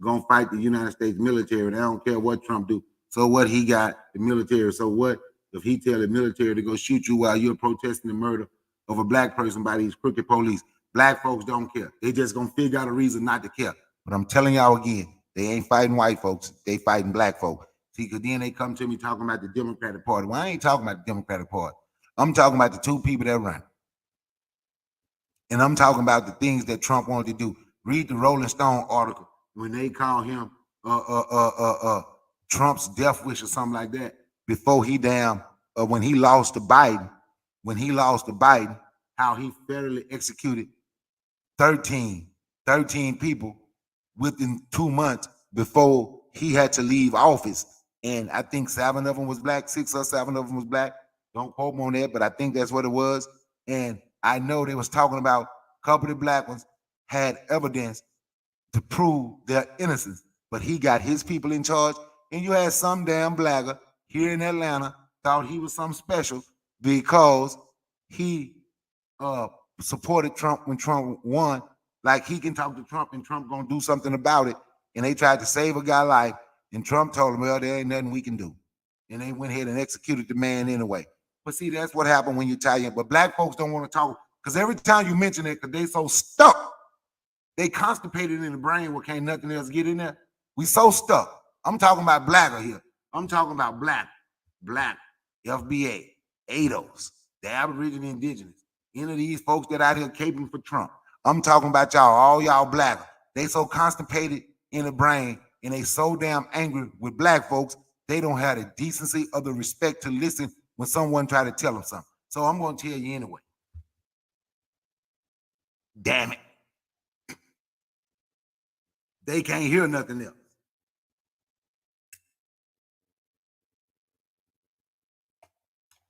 gonna fight the United States military. They don't care what Trump do. So what, he got the military. So what if he tell the military to go shoot you while you're protesting the murder of a black person by these crooked police? Black folks don't care. They just gonna figure out a reason not to care. But I'm telling y'all again, they ain't fighting white folks. They fighting black folk. See, because then they come to me talking about the Democratic Party. Well, I ain't talking about the Democratic Party. I'm talking about the two people that run. And I'm talking about the things that Trump wanted to do. Read the Rolling Stone article when they call him Trump's death wish or something like that before he when he lost to Biden. when he lost to Biden, how he federally executed 13 people within 2 months before he had to leave office. And I think 7 of them was black, 6 or 7 of them was black. Don't quote me on that, but I think that's what it was. And I know they was talking about a couple of the black ones had evidence to prove their innocence, but he got his people in charge. And you had some damn blagger here in Atlanta thought he was something special because he supported Trump when Trump won. Like he can talk to Trump and Trump gonna do something about it. And they tried to save a guy's life, and Trump told him, well, there ain't nothing we can do. And they went ahead and executed the man anyway. But see, that's what happened when you Italian. But black folks don't want to talk, because every time you mention it, because they so stuck, they constipated in the brain where can't nothing else get in there. We so stuck. I'm talking about blagger here. I'm talking about black, FBA, ADOS, the Aboriginal Indigenous, any of these folks that out here caping for Trump. I'm talking about y'all, all y'all black. They so constipated in the brain and they so damn angry with black folks, they don't have the decency or the respect to listen when someone try to tell them something. So I'm going to tell you anyway. Damn it. They can't hear nothing else.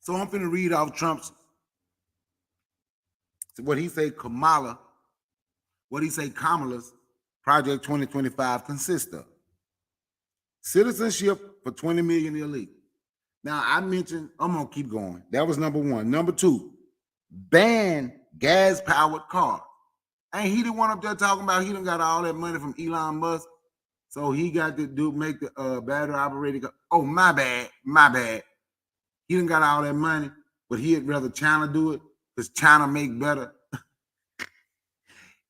So I'm finna read off Trump's, what he say Kamala's Project 2025 consists of. Citizenship for 20 million illegal. Now I mentioned, I'm gonna keep going. That was number 1. Number 2, ban gas-powered cars. Ain't he the one up there talking about he done got all that money from Elon Musk? So he got to make the battery operated car. Oh, my bad. He done got all that money, but he'd rather China do it because China make better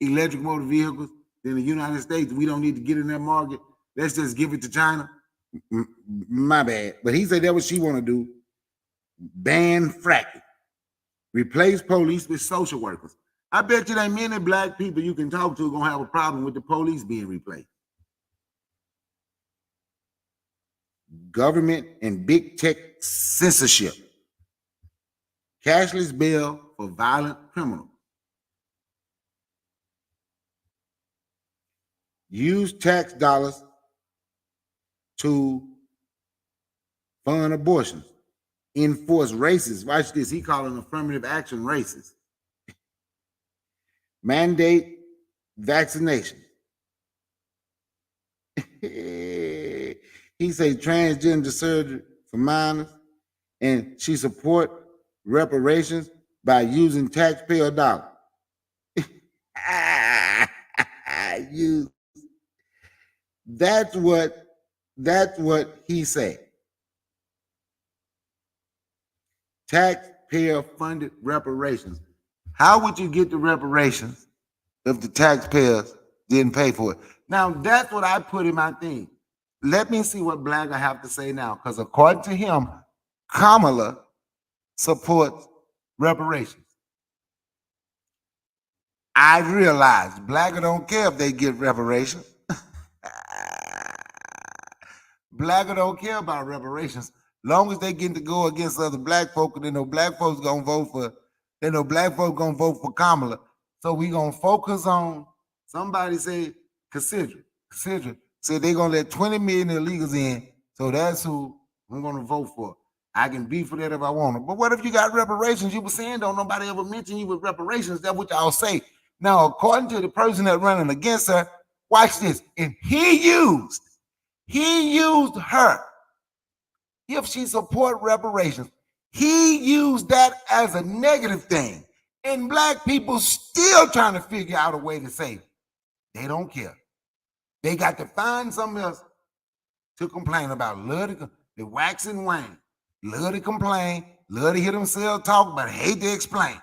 electric motor vehicles than the United States. We don't need to get in that market. Let's just give it to China. My bad. But he said that's what she want to do. Ban fracking. Replace police with social workers. I bet you there ain't many black people you can talk to gonna have a problem with the police being replaced. Government and big tech censorship. Cashless bail for violent criminals. Use tax dollars to fund abortions. Enforce racist. Watch this. He calling affirmative action racist. Mandate vaccination. He say transgender surgery for minors, and she support reparations by using taxpayer dollars. That's what he said. Taxpayer funded reparations. How would you get the reparations if the taxpayers didn't pay for it? Now, that's what I put in my thing. Let me see what Blagger have to say now, because according to him, Kamala supports reparations. I realize Blagger don't care if they get reparations. Blagger don't care about reparations. Long as they get to go against other black folk, they know black folks gonna vote for, they know black folks gonna vote for Kamala. So we gonna focus on, somebody say, consider, said they gonna let 20 million illegals in, so that's who I'm gonna vote for. I can be for that if I want to. But what if you got reparations? You were saying don't nobody ever mention you with reparations. That's what y'all say. Now, according to the person that running against her, watch this. And he used her. If she support reparations, he used that as a negative thing. And black people still trying to figure out a way to say they don't care. They got to find something else to complain about. Love the wax and wane. Love to complain. Love to hear themselves talk, but hate to explain.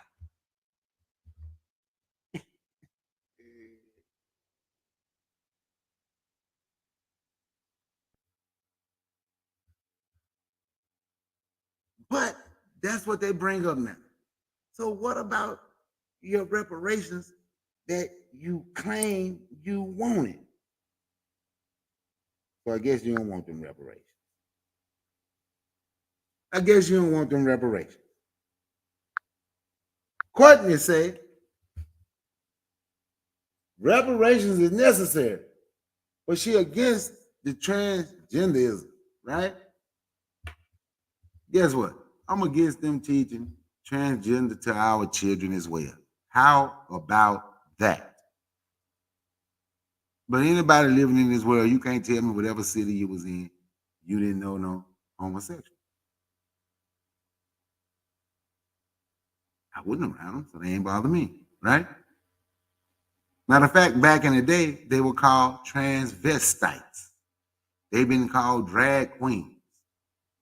But that's what they bring up now. So what about your reparations that you claim you wanted? So I guess you don't want them reparations. Courtney say reparations is necessary, but she against the transgenderism, right? Guess what? I'm against them teaching transgender to our children as well. How about that? But anybody living in this world, you can't tell me whatever city you was in, you didn't know no homosexual. I wasn't around them, so they ain't bother me, right? Matter of fact, back in the day, they were called transvestites. They've been called drag queens,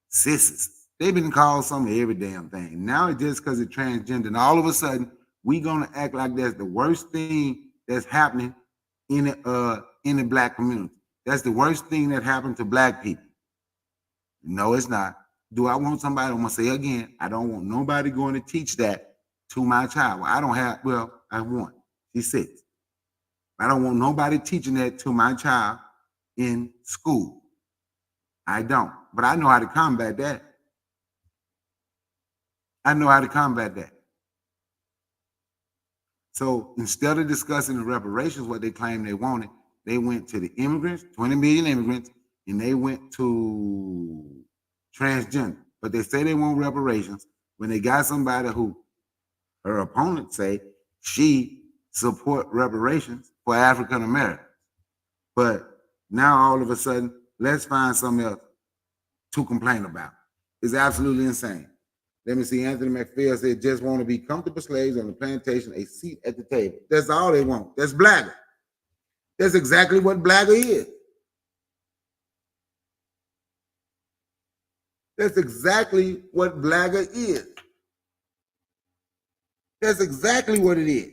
sissies. They've been called some of every damn thing. Now it's just because it's transgender, and all of a sudden, we gonna act like that's the worst thing that's happening in the black community. That's the worst thing that happened to black people. No, it's not. Do I want somebody? I'm gonna say again, I don't want nobody going to teach that to my child. Well, I don't have. Well, I have one. She's 6. I don't want nobody teaching that to my child in school. I don't. But I know how to combat that. I know how to combat that. So instead of discussing the reparations, what they claimed they wanted, they went to the immigrants, 20 million immigrants, and they went to transgender. But they say they want reparations when they got somebody who her opponents say she support reparations for African Americans. But now all of a sudden, let's find something else to complain about. It's absolutely insane. Let me see. Anthony McPhail said, just want to be comfortable slaves on the plantation, a seat at the table. That's all they want. That's blagger. That's exactly what blagger is. That's exactly what blagger is. That's exactly what it is.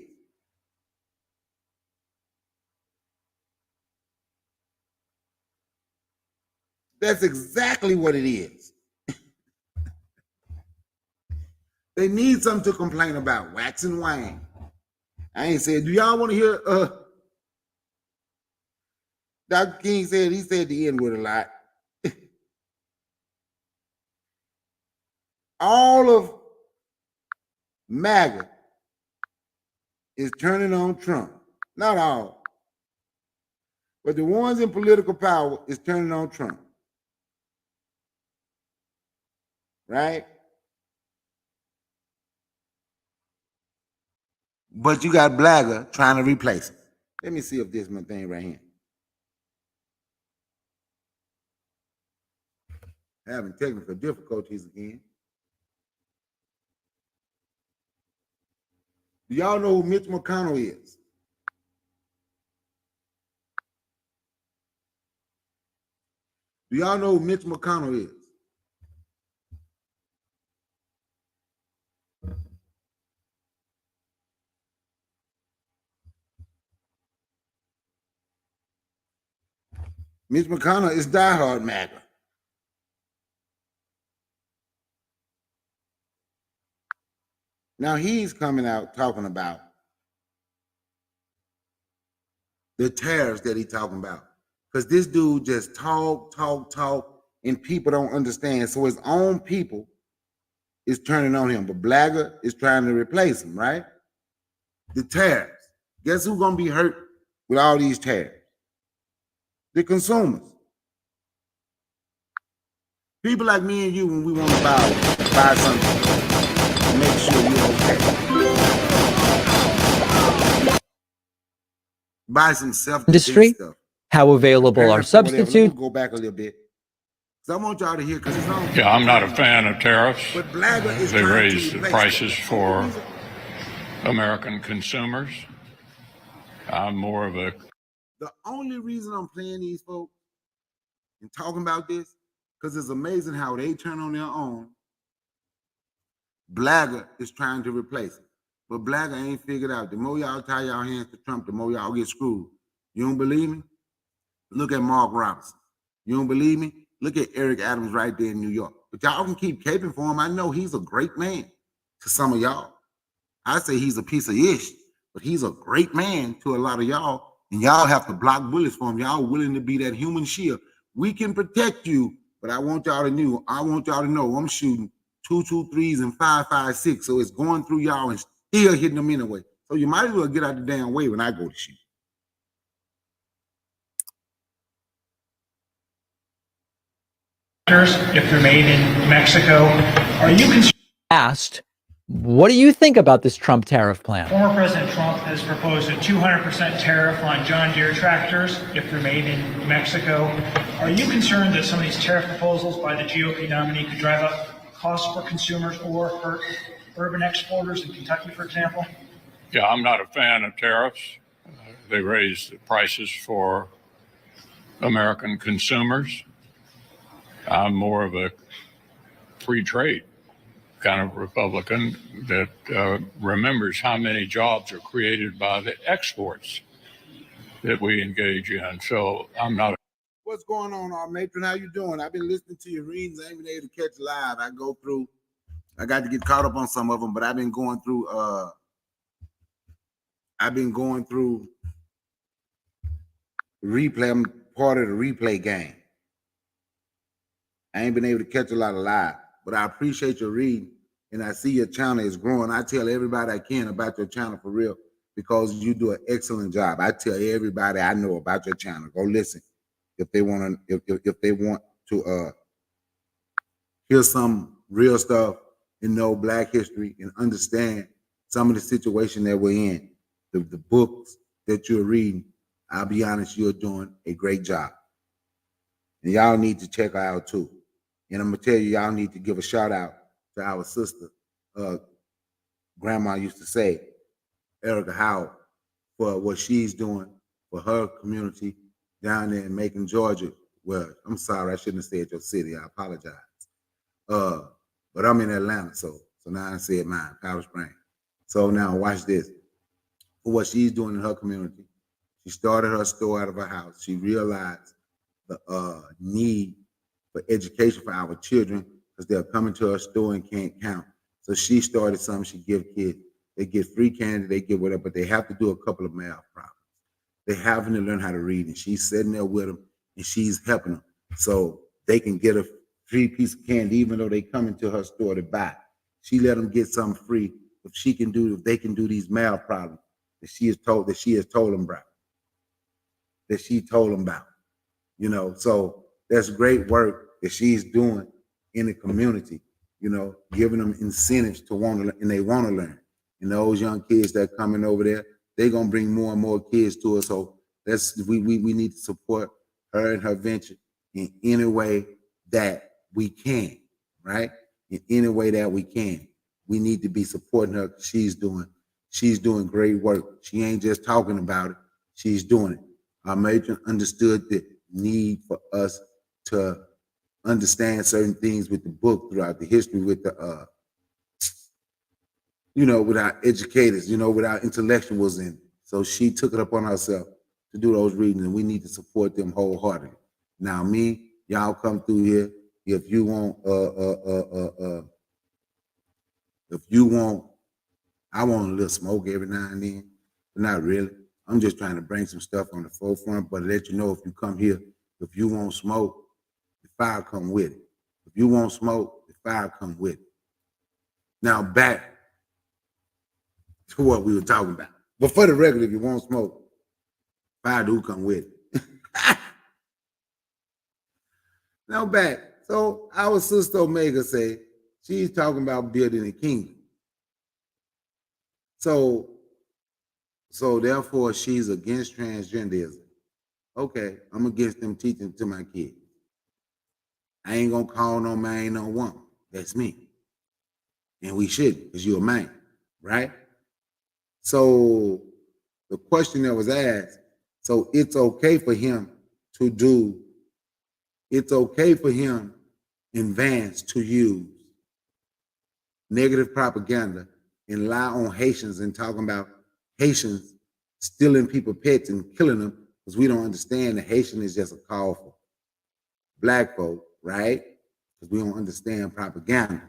That's exactly what it is. They need something to complain about. Wax and wane. I ain't said, do y'all want to hear Dr. King said he said the N-word a lot. All of MAGA is turning on Trump. Not all. But the ones in political power is turning on Trump. Right? But you got blagger trying to replace it. Let me see if this is my thing right here. Having technical difficulties again. Do y'all know who Mitch McConnell is? Do y'all know who Mitch McConnell is? Mitch McConnell is diehard MAGA. Now he's coming out talking about the tariffs that he's talking about. Because this dude just talk, and people don't understand. So his own people is turning on him, but blagger is trying to replace him, right? The tariffs. Guess who's gonna be hurt with all these tariffs? The consumers. People like me and you, when we want to buy something, make sure you're okay. Buy some self-industry stuff. How available are substitutes? Let me go back a little bit. Because I want y'all to hear, because it's on. Yeah, I'm not a fan of tariffs. But blagger is they trying raise to the prices for American consumers. I'm more of a... The only reason I'm playing these folks and talking about this, because it's amazing how they turn on their own. Blagger is trying to replace it. But blagger ain't figured out. The more y'all tie y'all hands to Trump, the more y'all get screwed. You don't believe me? Look at Mark Robinson. You don't believe me? Look at Eric Adams right there in New York. But y'all can keep caping for him. I know he's a great man to some of y'all. I say he's a piece of ish, but he's a great man to a lot of y'all. And y'all have to block bullets for him. Y'all willing to be that human shield. We can protect you, but I want y'all to know I'm shooting 223s and 5.56. So it's going through y'all and Still hitting them anyway. So you might as well get out the damn way when I go to shoot. If they're made in Mexico, are you concerned? Asked, what do you think about this Trump tariff plan? Former President Trump has proposed a 200% tariff on John Deere tractors if they're made in Mexico. Are you concerned that some of these tariff proposals by the GOP nominee could drive up costs for consumers or hurt urban exporters in Kentucky, for example? Yeah, I'm not a fan of tariffs. They raise the prices for American consumers. I'm more of a free trade kind of Republican that remembers how many jobs are created by the exports that we engage in. So I'm not. What's going on, our matron? How you doing? I've been listening to your readings. I ain't been able to catch live. I got to get caught up on some of them, but I've been going through replay. I'm part of the replay game. I ain't been able to catch a lot of live, but I appreciate your reading, and I see your channel is growing. I tell everybody I can about your channel for real, because you do an excellent job. I tell everybody I know about your channel, go listen if they want to hear some real stuff and know Black history and understand some of the situation that we're in. The books that you're reading, I'll be honest, you're doing a great job. And y'all need to check her out too. And I'm gonna tell you, y'all need to give a shout out to our sister, Grandma used to say, Erica Howard, for what she's doing for her community down there in Macon, Georgia. Well, I'm sorry, I shouldn't have said your city. I apologize. But I'm in Atlanta, so now I said mine, Powder Springs. So now watch this. For what she's doing in her community, she started her store out of her house. She realized the need for education for our children, because they're coming to her store and can't count. So she started something. She give kids, they get free candy, they get whatever, but they have to do a couple of math problems. They having to learn how to read, and she's sitting there with them and she's helping them so they can get a free piece of candy, even though they come into her store to buy. She let them get something free if they can do these math problems that she has told them about. That she told them about. You know, so that's great work that she's doing in the community, you know, giving them incentives to want to, and they want to learn. And those young kids that coming over there, they're gonna bring more and more kids to us. So we need to support her and her venture in any way that we can, right? In any way that we can. We need to be supporting her, because she's doing great work. She ain't just talking about it, she's doing it. Our matron understood the need for us to understand certain things with the book throughout the history, with the with our educators, with our intellectuals in. So she took it upon herself to do those readings, and we need to support them wholeheartedly. Now, y'all come through here. If you want, I want a little smoke every now and then, but not really. I'm just trying to bring some stuff on the forefront, but let you know, if you come here, if you want smoke, the fire come with it. If you want smoke, the fire come with it. Now back to what we were talking about. But for the record, if you want smoke, fire do come with it. Now back. So our sister Omega said she's talking about building a kingdom. So therefore she's against transgenderism. Okay, I'm against them teaching to my kids. I ain't gonna call no man no woman. That's me. And we shouldn't, because you're a man, right? So the question that was asked, so it's okay for him in Vance to use negative propaganda and lie on Haitians and talking about Haitians stealing people's pets and killing them, because we don't understand that Haitian is just a call for Black folk, right? Because we don't understand propaganda.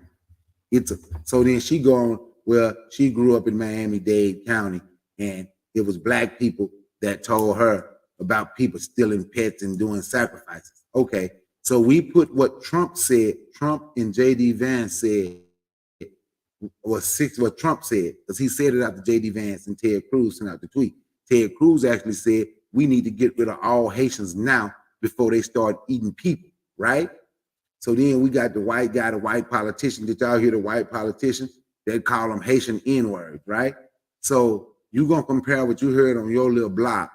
So then she going, well, she grew up in Miami-Dade County, and it was Black people that told her about people stealing pets and doing sacrifices. Okay, so we put what Trump said, Trump and J.D. Vance said what Trump said, because he said it after J.D. Vance and Ted Cruz sent out the tweet. Ted Cruz actually said we need to get rid of all Haitians now before they start eating people, right? So then we got the white guy, the white politician. Did y'all hear the white politician? They call them Haitian N-words, right? So you gonna compare what you heard on your little block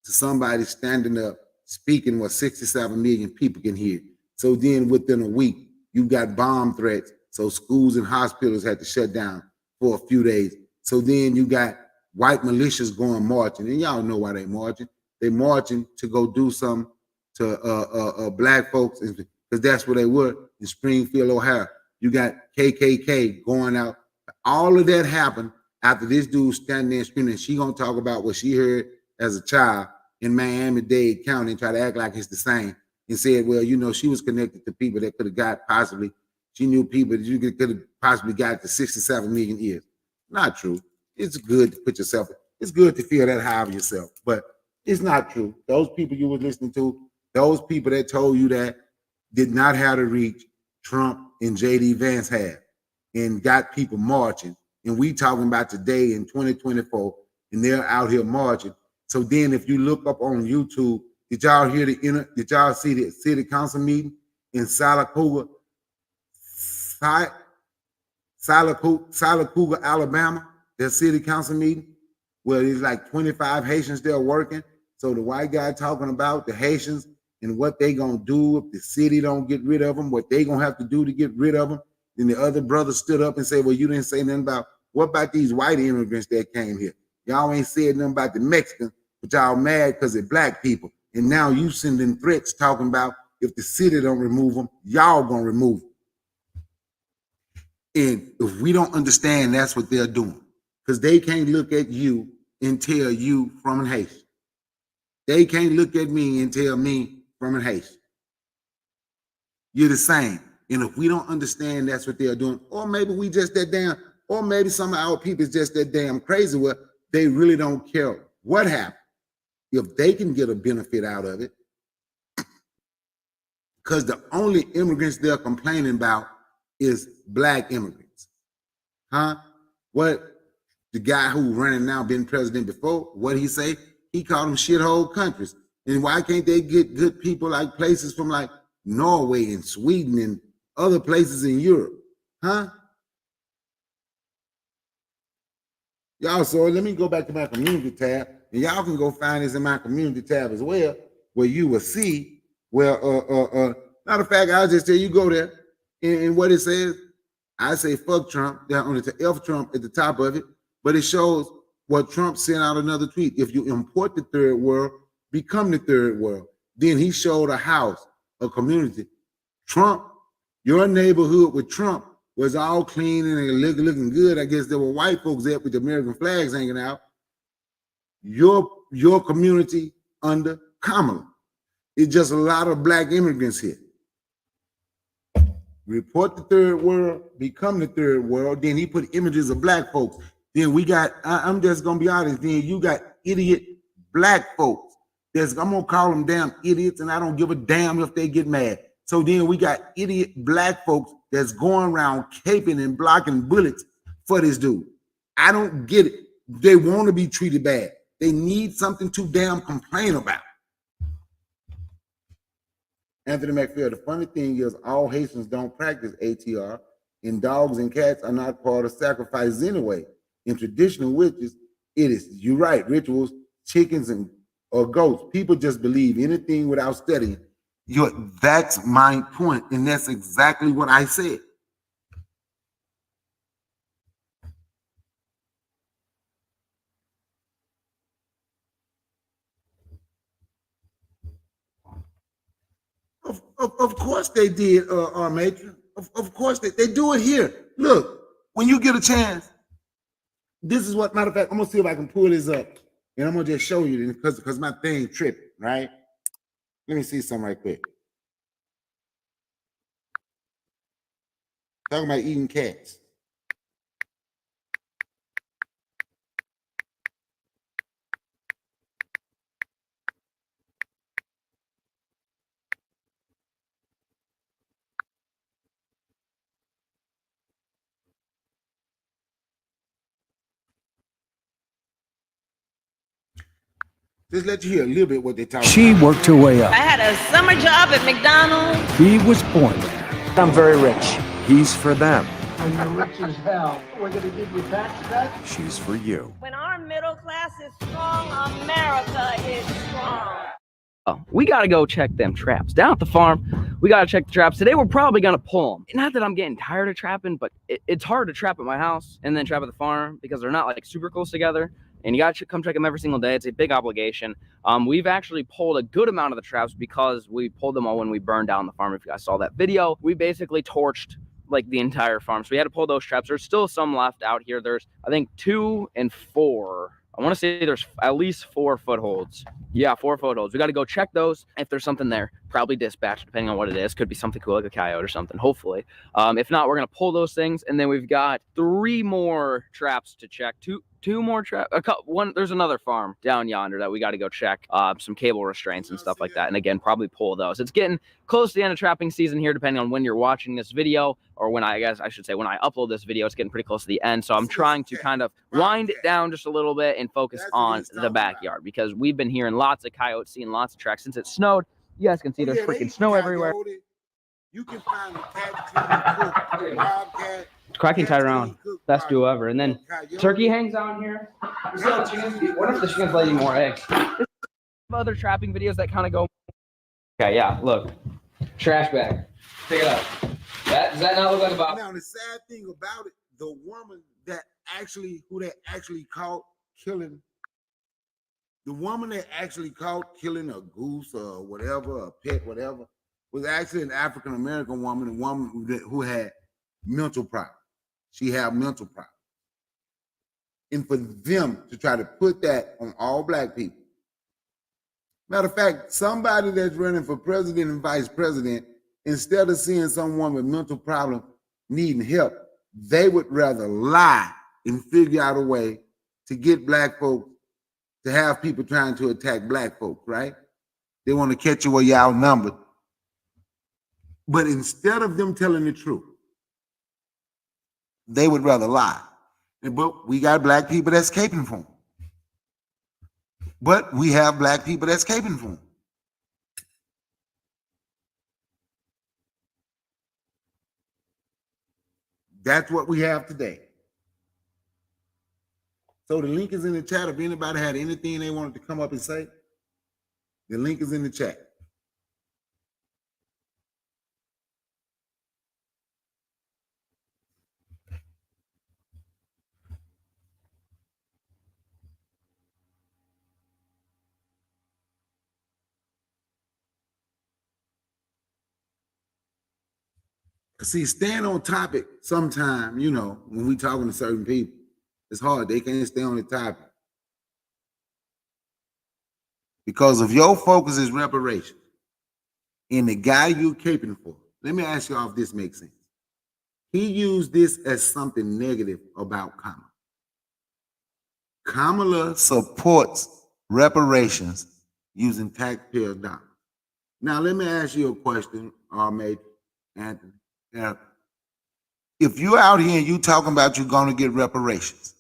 to somebody standing up speaking what 67 million people can hear. So then within a week, you got bomb threats. So schools and hospitals had to shut down for a few days. So then you got white militias going marching. And y'all know why they marching. They marching to go do something to black folks, because that's where they were in Springfield, Ohio. You got KKK going out. All of that happened after this dude standing there screaming. She gonna talk about what she heard as a child in Miami-Dade County and try to act like it's the same, and said, well, you know, she was connected to people that could have got possibly, she knew people that you could have possibly got to 67 million years. Not true. It's good to put yourself, it's good to feel that high of yourself, but it's not true. Those people you were listening to, those people that told you that did not have the reach Trump and J.D. Vance had and got people marching. And we talking about today in 2024, and they're out here marching. So then if you look up on YouTube, did y'all see the city council meeting in Salacuga, Alabama, their city council meeting, where there's like 25 Haitians there working. So the white guy talking about the Haitians and what they gonna do if the city don't get rid of them, what they gonna have to do to get rid of them. Then the other brother stood up and said, well, you didn't say nothing about, what about these white immigrants that came here? Y'all ain't said nothing about the Mexicans, but y'all mad because they're black people. And now you sending threats talking about if the city don't remove them, y'all gonna remove them. And if we don't understand, that's what they're doing. Because they can't look at you and tell you from an Haitian. They can't look at me and tell me from an Haitian. You're the same. And if we don't understand that's what they're doing, or maybe we just that damn, or maybe some of our people is just that damn crazy where they really don't care what happened. If they can get a benefit out of it, because the only immigrants they're complaining about is black immigrants. Huh? What the guy who running now, been president before, what he say? He called them shithole countries. And why can't they get good people like places from like Norway and Sweden and other places in Europe? Huh? Y'all, so let me go back to my community tab, and y'all can go find this in my community tab as well, where you will see, well, matter of fact, I'll just tell you, go there, and what it says, I say fuck Trump, down on the F Trump at the top of it, but it shows what Trump sent out another tweet. If you import the third world, become the third world. Then he showed a house, a community. Trump, your neighborhood with Trump was all clean and looking good. I guess there were white folks there with the American flags hanging out. Your community under Kamala. It's just a lot of black immigrants here. Report the third world, become the third world. Then he put images of black folks. Then we got, I'm just gonna be honest, then you got idiot black folks. I'm gonna call them damn idiots, and I don't give a damn if they get mad. So then we got idiot black folks that's going around caping and blocking bullets for this dude. I don't get it. They want to be treated bad. They need something to damn complain about. Anthony McPhail, the funny thing is all Haitians don't practice ATR, and dogs and cats are not part of sacrifices anyway. In traditional witches, it is, you're right, rituals, chickens or goats. People just believe anything without studying. That's my point, and that's exactly what I said. Of course they did, Matron. Of course they do it here. Look, when you get a chance, this is what, matter of fact, I'm gonna see if I can pull this up, and I'm gonna just show you because my thing tripped, right? Let me see something right quick. Talking about eating cats. Just let you hear a little bit what they talk She about. worked her way up. I had a summer job at McDonald's. He was born there. I'm very rich. He's for them. When you're rich as hell, we're going to give you tax cuts. She's for you. When our middle class is strong, America is strong. Oh, we gotta go check them traps down at the farm. We gotta check the traps today. We're probably gonna pull them. Not that I'm getting tired of trapping, but it's hard to trap at my house and then trap at the farm because they're not like super close together. And you gotta come check them every single day. It's a big obligation. We've actually pulled a good amount of the traps because we pulled them all when we burned down the farm. If you guys saw that video, we basically torched like the entire farm. So we had to pull those traps. There's still some left out here. There's, I think, 2 and 4. I want to say there's at least 4 footholds. Yeah, 4 footholds. We got to go check those. If there's something there, probably dispatch, depending on what it is. Could be something cool like a coyote or something, hopefully. If not, we're going to pull those things. And then we've got 3 more traps to check. Two more traps. There's another farm down yonder that we got to go check. Some cable restraints and stuff like that. And again, probably pull those. It's getting close to the end of trapping season here, depending on when you're watching this video, or when I should say when I upload this video. It's getting pretty close to the end. So I'm trying to kind of wind it down just a little bit and focus on the backyard, because we've been hearing lots of coyotes, seeing lots of tracks since it snowed. You guys can see there's freaking snow everywhere. You can find a cat, bobcat, Cracking tied around, best duo ever. And then turkey hangs out here. What if the chickens lay you more eggs? Other trapping videos that kind of go. Okay, yeah, look, trash bag. Pick it up. Does that not look like a box? Now the sad thing about it, the woman that actually caught killing, the woman that actually caught killing a goose or whatever, a pet, whatever, was actually an African American woman, a woman who had mental problems. She had mental problems. And for them to try to put that on all black people. Matter of fact, somebody that's running for president and vice president, instead of seeing someone with mental problems needing help, they would rather lie and figure out a way to get black folks to have people trying to attack black folks, right? They want to catch you where you're outnumbered. But instead of them telling the truth, they would rather lie. But we got black people that's caping for them. But we have black people that's caping for them. That's what we have today. So the link is in the chat. If anybody had anything they wanted to come up and say, the link is in the chat. See, staying on topic sometime, when we talking to certain people, it's hard. They can't stay on the topic. Because if your focus is reparations and the guy you're caping for, let me ask you if this makes sense. He used this as something negative about Kamala. Kamala supports reparations using taxpayer dollars. Now, let me ask you a question, Mate Anthony. Now, if you're out here and you talking about you're going to get reparations,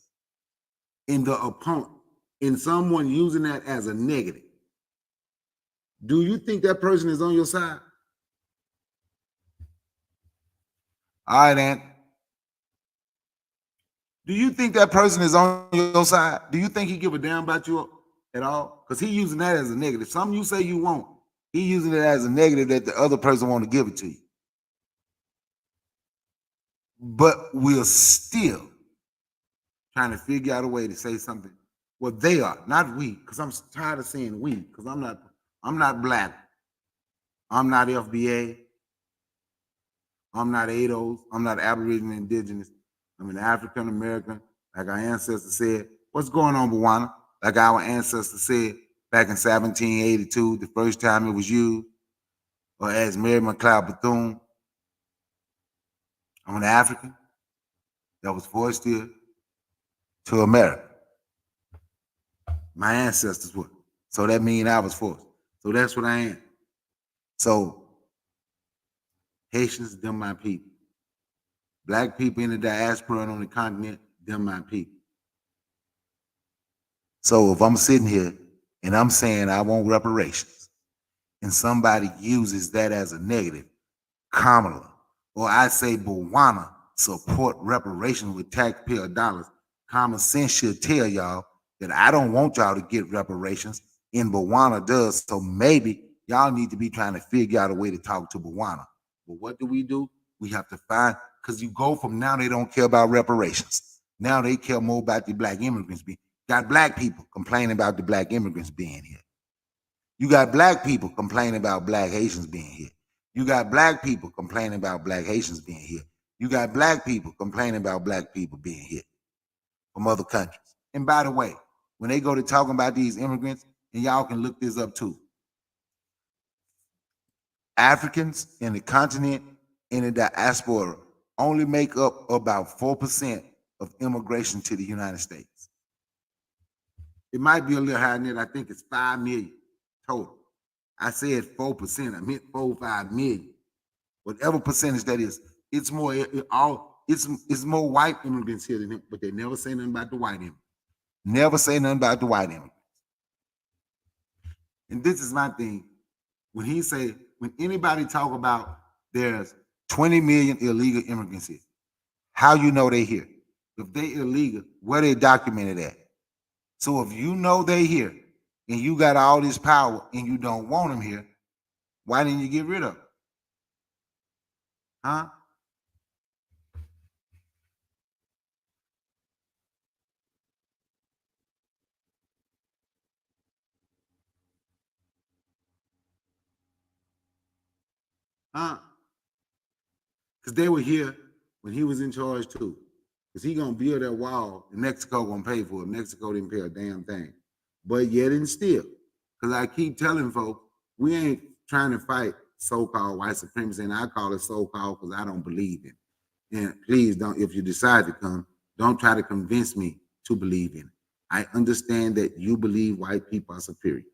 in the opponent, in someone using that as a negative, do you think that person is on your side? All right, Ant. Do you think that person is on your side? Do you think he give a damn about you at all? Because he using that as a negative. Something you say you won't. He using it as a negative that the other person want to give it to you. But we're still trying to figure out a way to say something. Well, they are, not we, because I'm tired of saying we, because I'm not black. I'm not FBA. I'm not ADOS. I'm not Aboriginal Indigenous. I'm an African American, like our ancestors said. What's going on, Bwana? Like our ancestors said back in 1782, the first time it was used, or as Mary McLeod Bethune. I'm an African that was forced here to America. My ancestors were. So that means I was forced. So that's what I am. So Haitians, them my people. Black people in the diaspora and on the continent, them my people. So if I'm sitting here and I'm saying I want reparations, and somebody uses that as a negative, Kamala, or I say Botswana support reparations with taxpayer dollars, common sense should tell y'all that I don't want y'all to get reparations, and Botswana does. So maybe y'all need to be trying to figure out a way to talk to Botswana. But what do? We have to find, because you go from now they don't care about reparations. Now they care more about the black immigrants being. Got black people complaining about the black immigrants being here. You got black people complaining about black Haitians being here. You got black people complaining about black Haitians being here. You got black people complaining about black people being here from other countries. And by the way, when they go to talking about these immigrants, and y'all can look this up too, Africans in the continent and the diaspora only make up about 4% of immigration to the United States. It might be a little higher than that. I think it's 5 million total. I said 4%. I meant 4 or 5 million. Whatever percentage that is, it's more it's more white immigrants here than him, but they never say nothing about the white immigrants. Never say nothing about the white immigrants. And this is my thing. When anybody talk about there's 20 million illegal immigrants here, how you know they here? If they illegal, where they documented at? So if you know they here and you got all this power and you don't want them here, why didn't you get rid of them? Huh? Because they were here when he was in charge too. Because he gonna build that wall and Mexico gonna pay for it. Mexico didn't pay a damn thing. But yet and still, because I keep telling folks, we ain't trying to fight so-called white supremacy, and I call it so-called because I don't believe in it. And please don't, if you decide to come, don't try to convince me to believe in it. I understand that you believe white people are superior.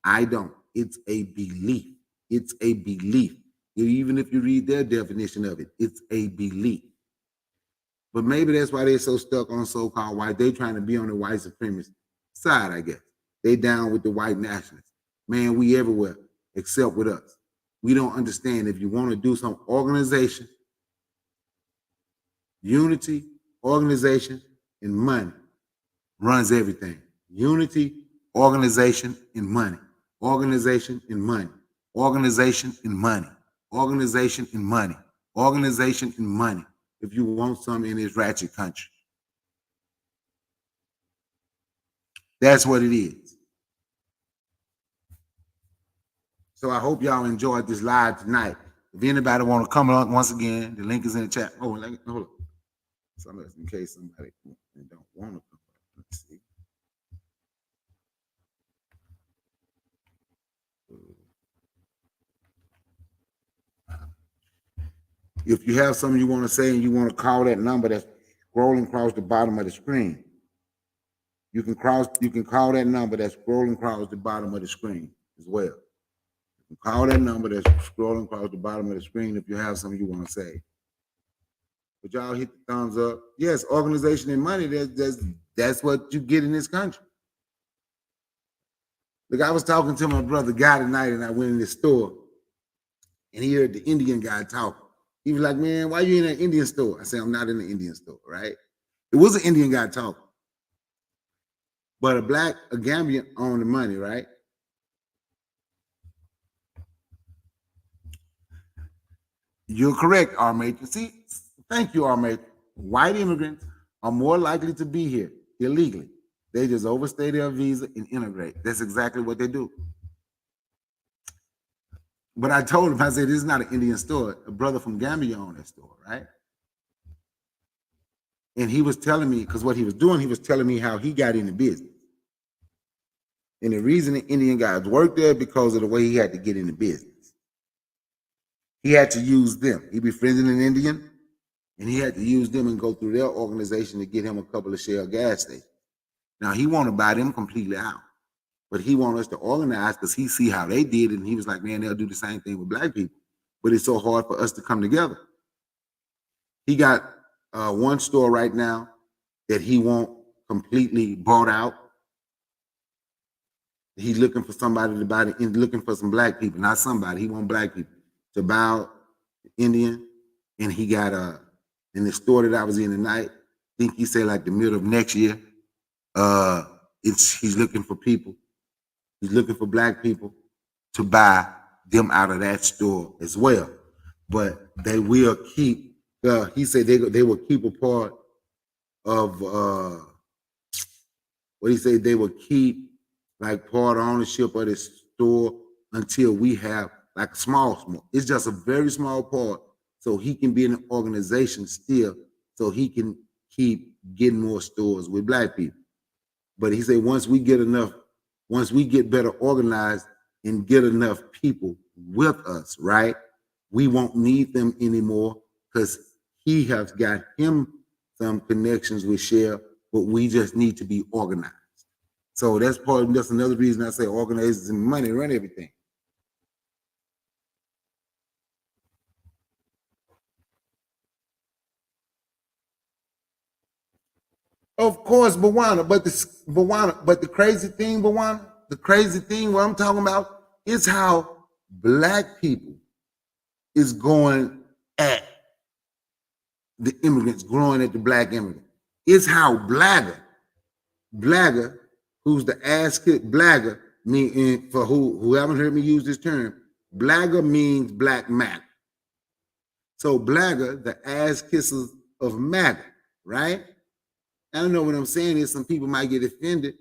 I don't. It's a belief. It's a belief. Even if you read their definition of it, it's a belief. But maybe that's why they're so stuck on so-called white. They trying to be on the white supremacist side, I guess. They down with the white nationalists. Man, we everywhere except with us. We don't understand if you want to do some organization, unity, organization, and money runs everything. Unity, organization, and money. Organization and money. Organization and money. Organization and money. Organization and money. If you want something in this ratchet country. That's what it is. So I hope y'all enjoyed this live tonight. If anybody want to come on once again, the link is in the chat. Oh, hold on. So in case somebody don't want to come up. Let's see. If you have something you want to say and you want to call that number that's scrolling across the bottom of the screen, you can call that number that's scrolling across the bottom of the screen as well. You can call that number that's scrolling across the bottom of the screen if you have something you want to say. But y'all hit the thumbs up. Yes, organization and money, that's what you get in this country. Look, I was talking to my brother Guy tonight, and I went in the store, and he heard the Indian guy talking. He was like, man, why you in an Indian store? I said, I'm not in the Indian store, right? It was an Indian guy talking. But a Gambian owned the money, right? You're correct, R-Major. See, thank you, R-Major. White immigrants are more likely to be here illegally. They just overstay their visa and integrate. That's exactly what they do. But I told him, I said, this is not an Indian store. A brother from Gambia owned that store, right? And he was telling me, because what he was doing, he was telling me how he got into business. And the reason the Indian guys worked there because of the way he had to get into business. He had to use them. He befriended an Indian, and he had to use them and go through their organization to get him a couple of Shell gas stations. Now, he wanted to buy them completely out. But he wanted us to organize because he see how they did it, and he was like, man, they'll do the same thing with black people. But it's so hard for us to come together. He got one store right now that he won't completely bought out. He's looking for somebody to buy and looking for some black people, not somebody. He want black people to buy Indian, and he got in the store that I was in tonight. I think he said like the middle of next year. He's looking for people. He's looking for black people to buy them out of that store as well. But they will keep. He said they will keep a part of what he said. They will keep like part ownership of this store until we have like a small. It's just a very small part, so he can be in an organization still, so he can keep getting more stores with black people. But he said once we get better organized and get enough people with us, right, we won't need them anymore because he has got him some connections with Shell, but we just need to be organized. So that's another reason I say organizers and money run everything. Of course, Bawana, but the crazy thing, Bawana, what I'm talking about is how black people is going at the immigrants, growing at the black immigrant. It's how blagger, who's the ass kick blagger, mean for who haven't heard me use this term, blagger means black MAGA. So blagger, the ass kissers of MAGA, right? I don't know what I'm saying is some people might get offended,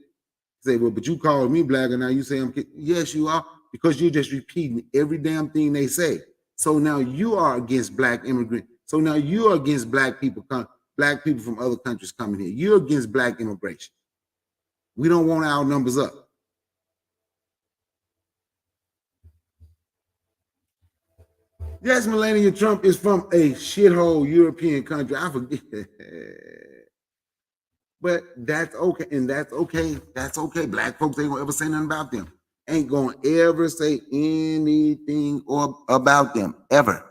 say, well, but you called me blagger, now you say I'm kidding. Yes, you are, because you're just repeating every damn thing they say. So now you are against black immigrant. So now you're against black people from other countries coming here. You're against black immigration. We don't want our numbers up. Yes, Melania Trump is from a shithole European country. I forget. But that's okay. And that's okay. That's okay. Black folks ain't gonna ever say nothing about them. Ain't gonna ever say anything about them. Ever.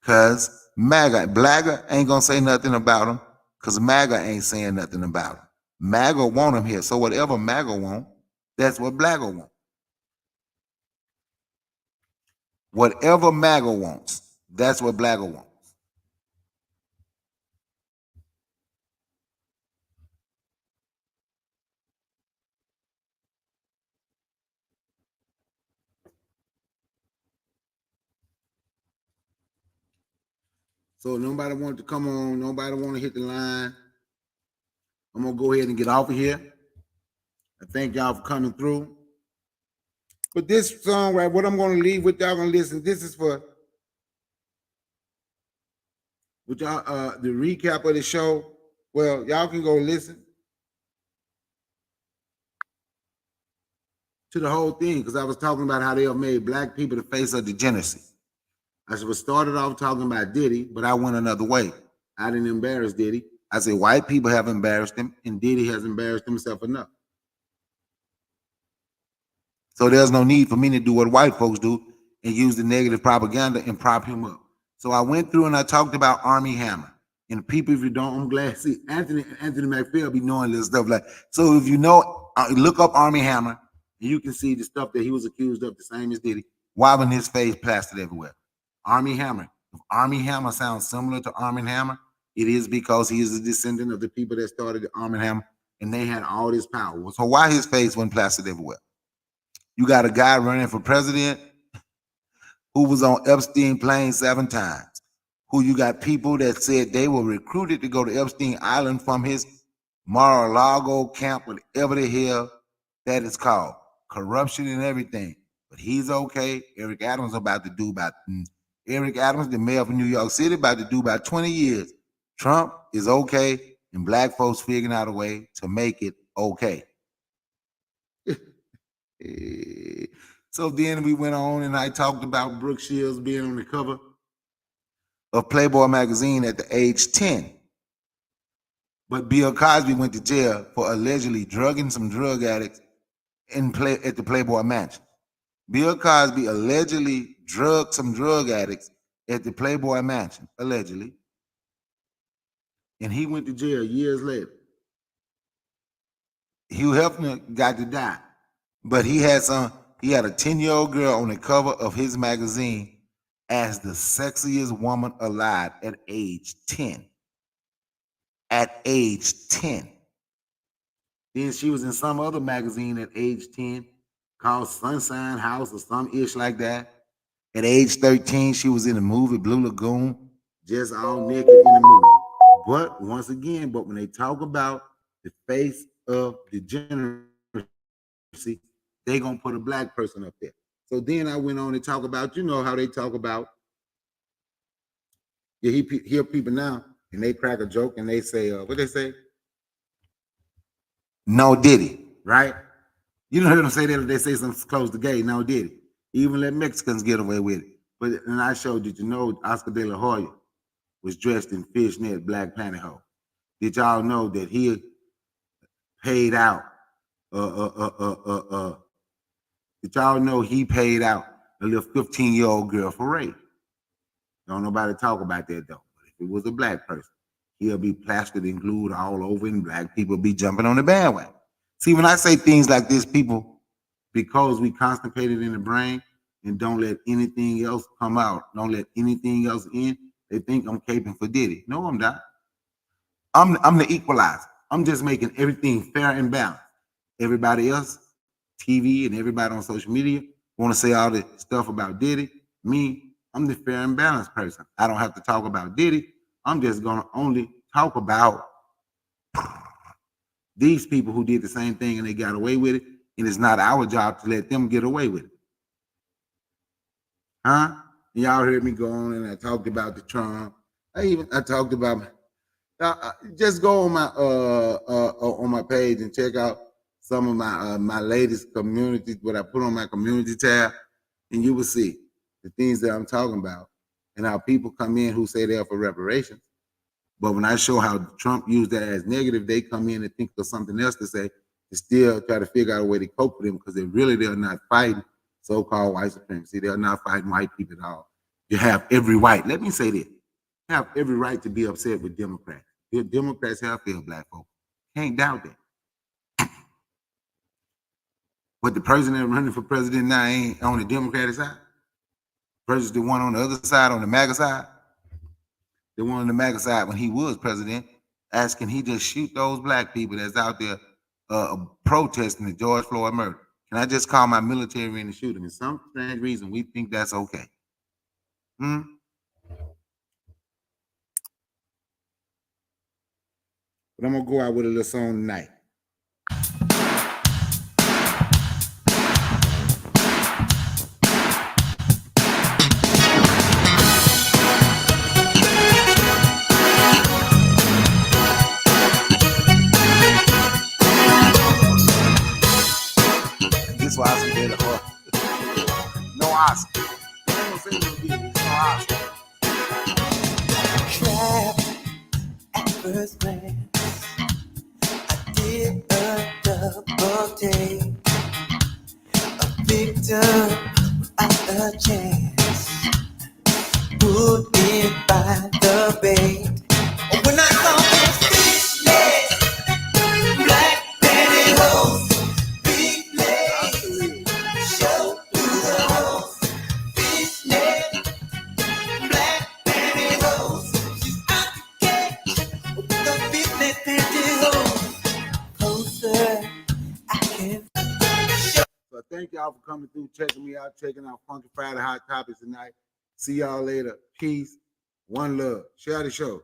Because MAGA, blagger ain't gonna say nothing about them. Because MAGA ain't saying nothing about them. MAGA want them here. So whatever MAGA want, that's what blagger want. Whatever MAGA wants, that's what blagger wants. So nobody wanted to come on. Nobody want to hit the line. I'm going to go ahead and get off of here. I thank y'all for coming through. But this song, right, what I'm going to leave with y'all going to listen, this is for with y'all, the recap of the show. Well, y'all can go listen to the whole thing because I was talking about how they have made black people the face of degeneracy. I should have started off talking about Diddy, but I went another way. I didn't embarrass Diddy. I said white people have embarrassed him, and Diddy has embarrassed himself enough. So there's no need for me to do what white folks do and use the negative propaganda and prop him up. So I went through and I talked about Armie Hammer. And people, if you don't, I'm glad. See, Anthony McPhail be knowing this stuff. Like, so if you know, look up Armie Hammer, and you can see the stuff that he was accused of, the same as Diddy, wiping his face plastered everywhere. Armie Hammer. If Armie Hammer sounds similar to Armie Hammer, it is because he is a descendant of the people that started the Armie Hammer, and they had all this power. So why his face wasn't plastered everywhere? You got a guy running for president who was on Epstein plane 7 times. Who you got people that said they were recruited to go to Epstein Island from his Mar-a-Lago camp, whatever the hell that is called. Corruption and everything. But he's okay. Eric Adams, the mayor of New York City, about to do about 20 years. Trump is okay, and black folks figuring out a way to make it okay. So then we went on and I talked about Brooke Shields being on the cover of Playboy magazine at the age 10. But Bill Cosby went to jail for allegedly drugging some drug addicts at the Playboy Mansion. Bill Cosby allegedly drugged some drug addicts at the Playboy Mansion, allegedly. And he went to jail years later. Hugh Hefner got to die, but he had a 10-year-old girl on the cover of his magazine as the sexiest woman alive at age 10. At age 10. Then she was in some other magazine at age 10 called Sunshine House or some ish like that. At age 13, she was in the movie Blue Lagoon, just all naked in the movie. But once again, when they talk about the face of degeneracy, they gonna put a black person up there. So then I went on to talk about, how they talk about, you hear people now, and they crack a joke and they say, what they say? No Diddy, right? You don't hear them say that. They say something close to gay. No Diddy. Even let Mexicans get away with it. And I showed, did you know Oscar De La Hoya was dressed in fishnet black pantyhose? Did y'all know that he paid out? Did y'all know he paid out a little 15-year-old girl for rape? Don't nobody talk about that though. But if it was a black person, he'll be plastered and glued all over, and black people be jumping on the bandwagon. See, when I say things like this, people, because we constipated in the brain and don't let anything else come out, don't let anything else in, they think I'm caping for Diddy. No, I'm not. I'm the equalizer. I'm just making everything fair and balanced. Everybody else, TV and everybody on social media, want to say all this stuff about Diddy. Me, I'm the fair and balanced person. I don't have to talk about Diddy. I'm just going to only talk about these people who did the same thing and they got away with it. And it's not our job to let them get away with it. Huh? Y'all heard me go on and I talked about the Trump. I talked about just go on my page and check out some of my latest community, what I put on my community tab, and you will see the things that I'm talking about and how people come in who say they're for reparations. But when I show how Trump used that as negative, they come in and think of something else to say to still try to figure out a way to cope with them because they're not fighting so-called white supremacy. They're not fighting white people at all. You have every right. Let me say this. You have every right to be upset with Democrats. Democrats have failed black folks. Can't doubt that. But the person that's running for president now ain't on the Democratic side. Versus the one on the other side, on the MAGA side. The one on the MAGA side when he was president, asking he just shoot those black people that's out there protesting the George Floyd murder. Can I just call my military in and shoot him? For some strange reason, we think that's okay. But I'm going to go out with a little song tonight. This was Oscar De La Hoya. No Oscar. No Oscar. Trapped at first glance, I did a double take, a victim without a chance, put in by the bait. When I saw this fishnet, black pantyhose, big legs, show through the hose, fishnet, black pantyhose. So thank y'all for coming through, checking me out, checking out Funky Friday Hot Topics tonight. See y'all later. Peace. One love. Share the show.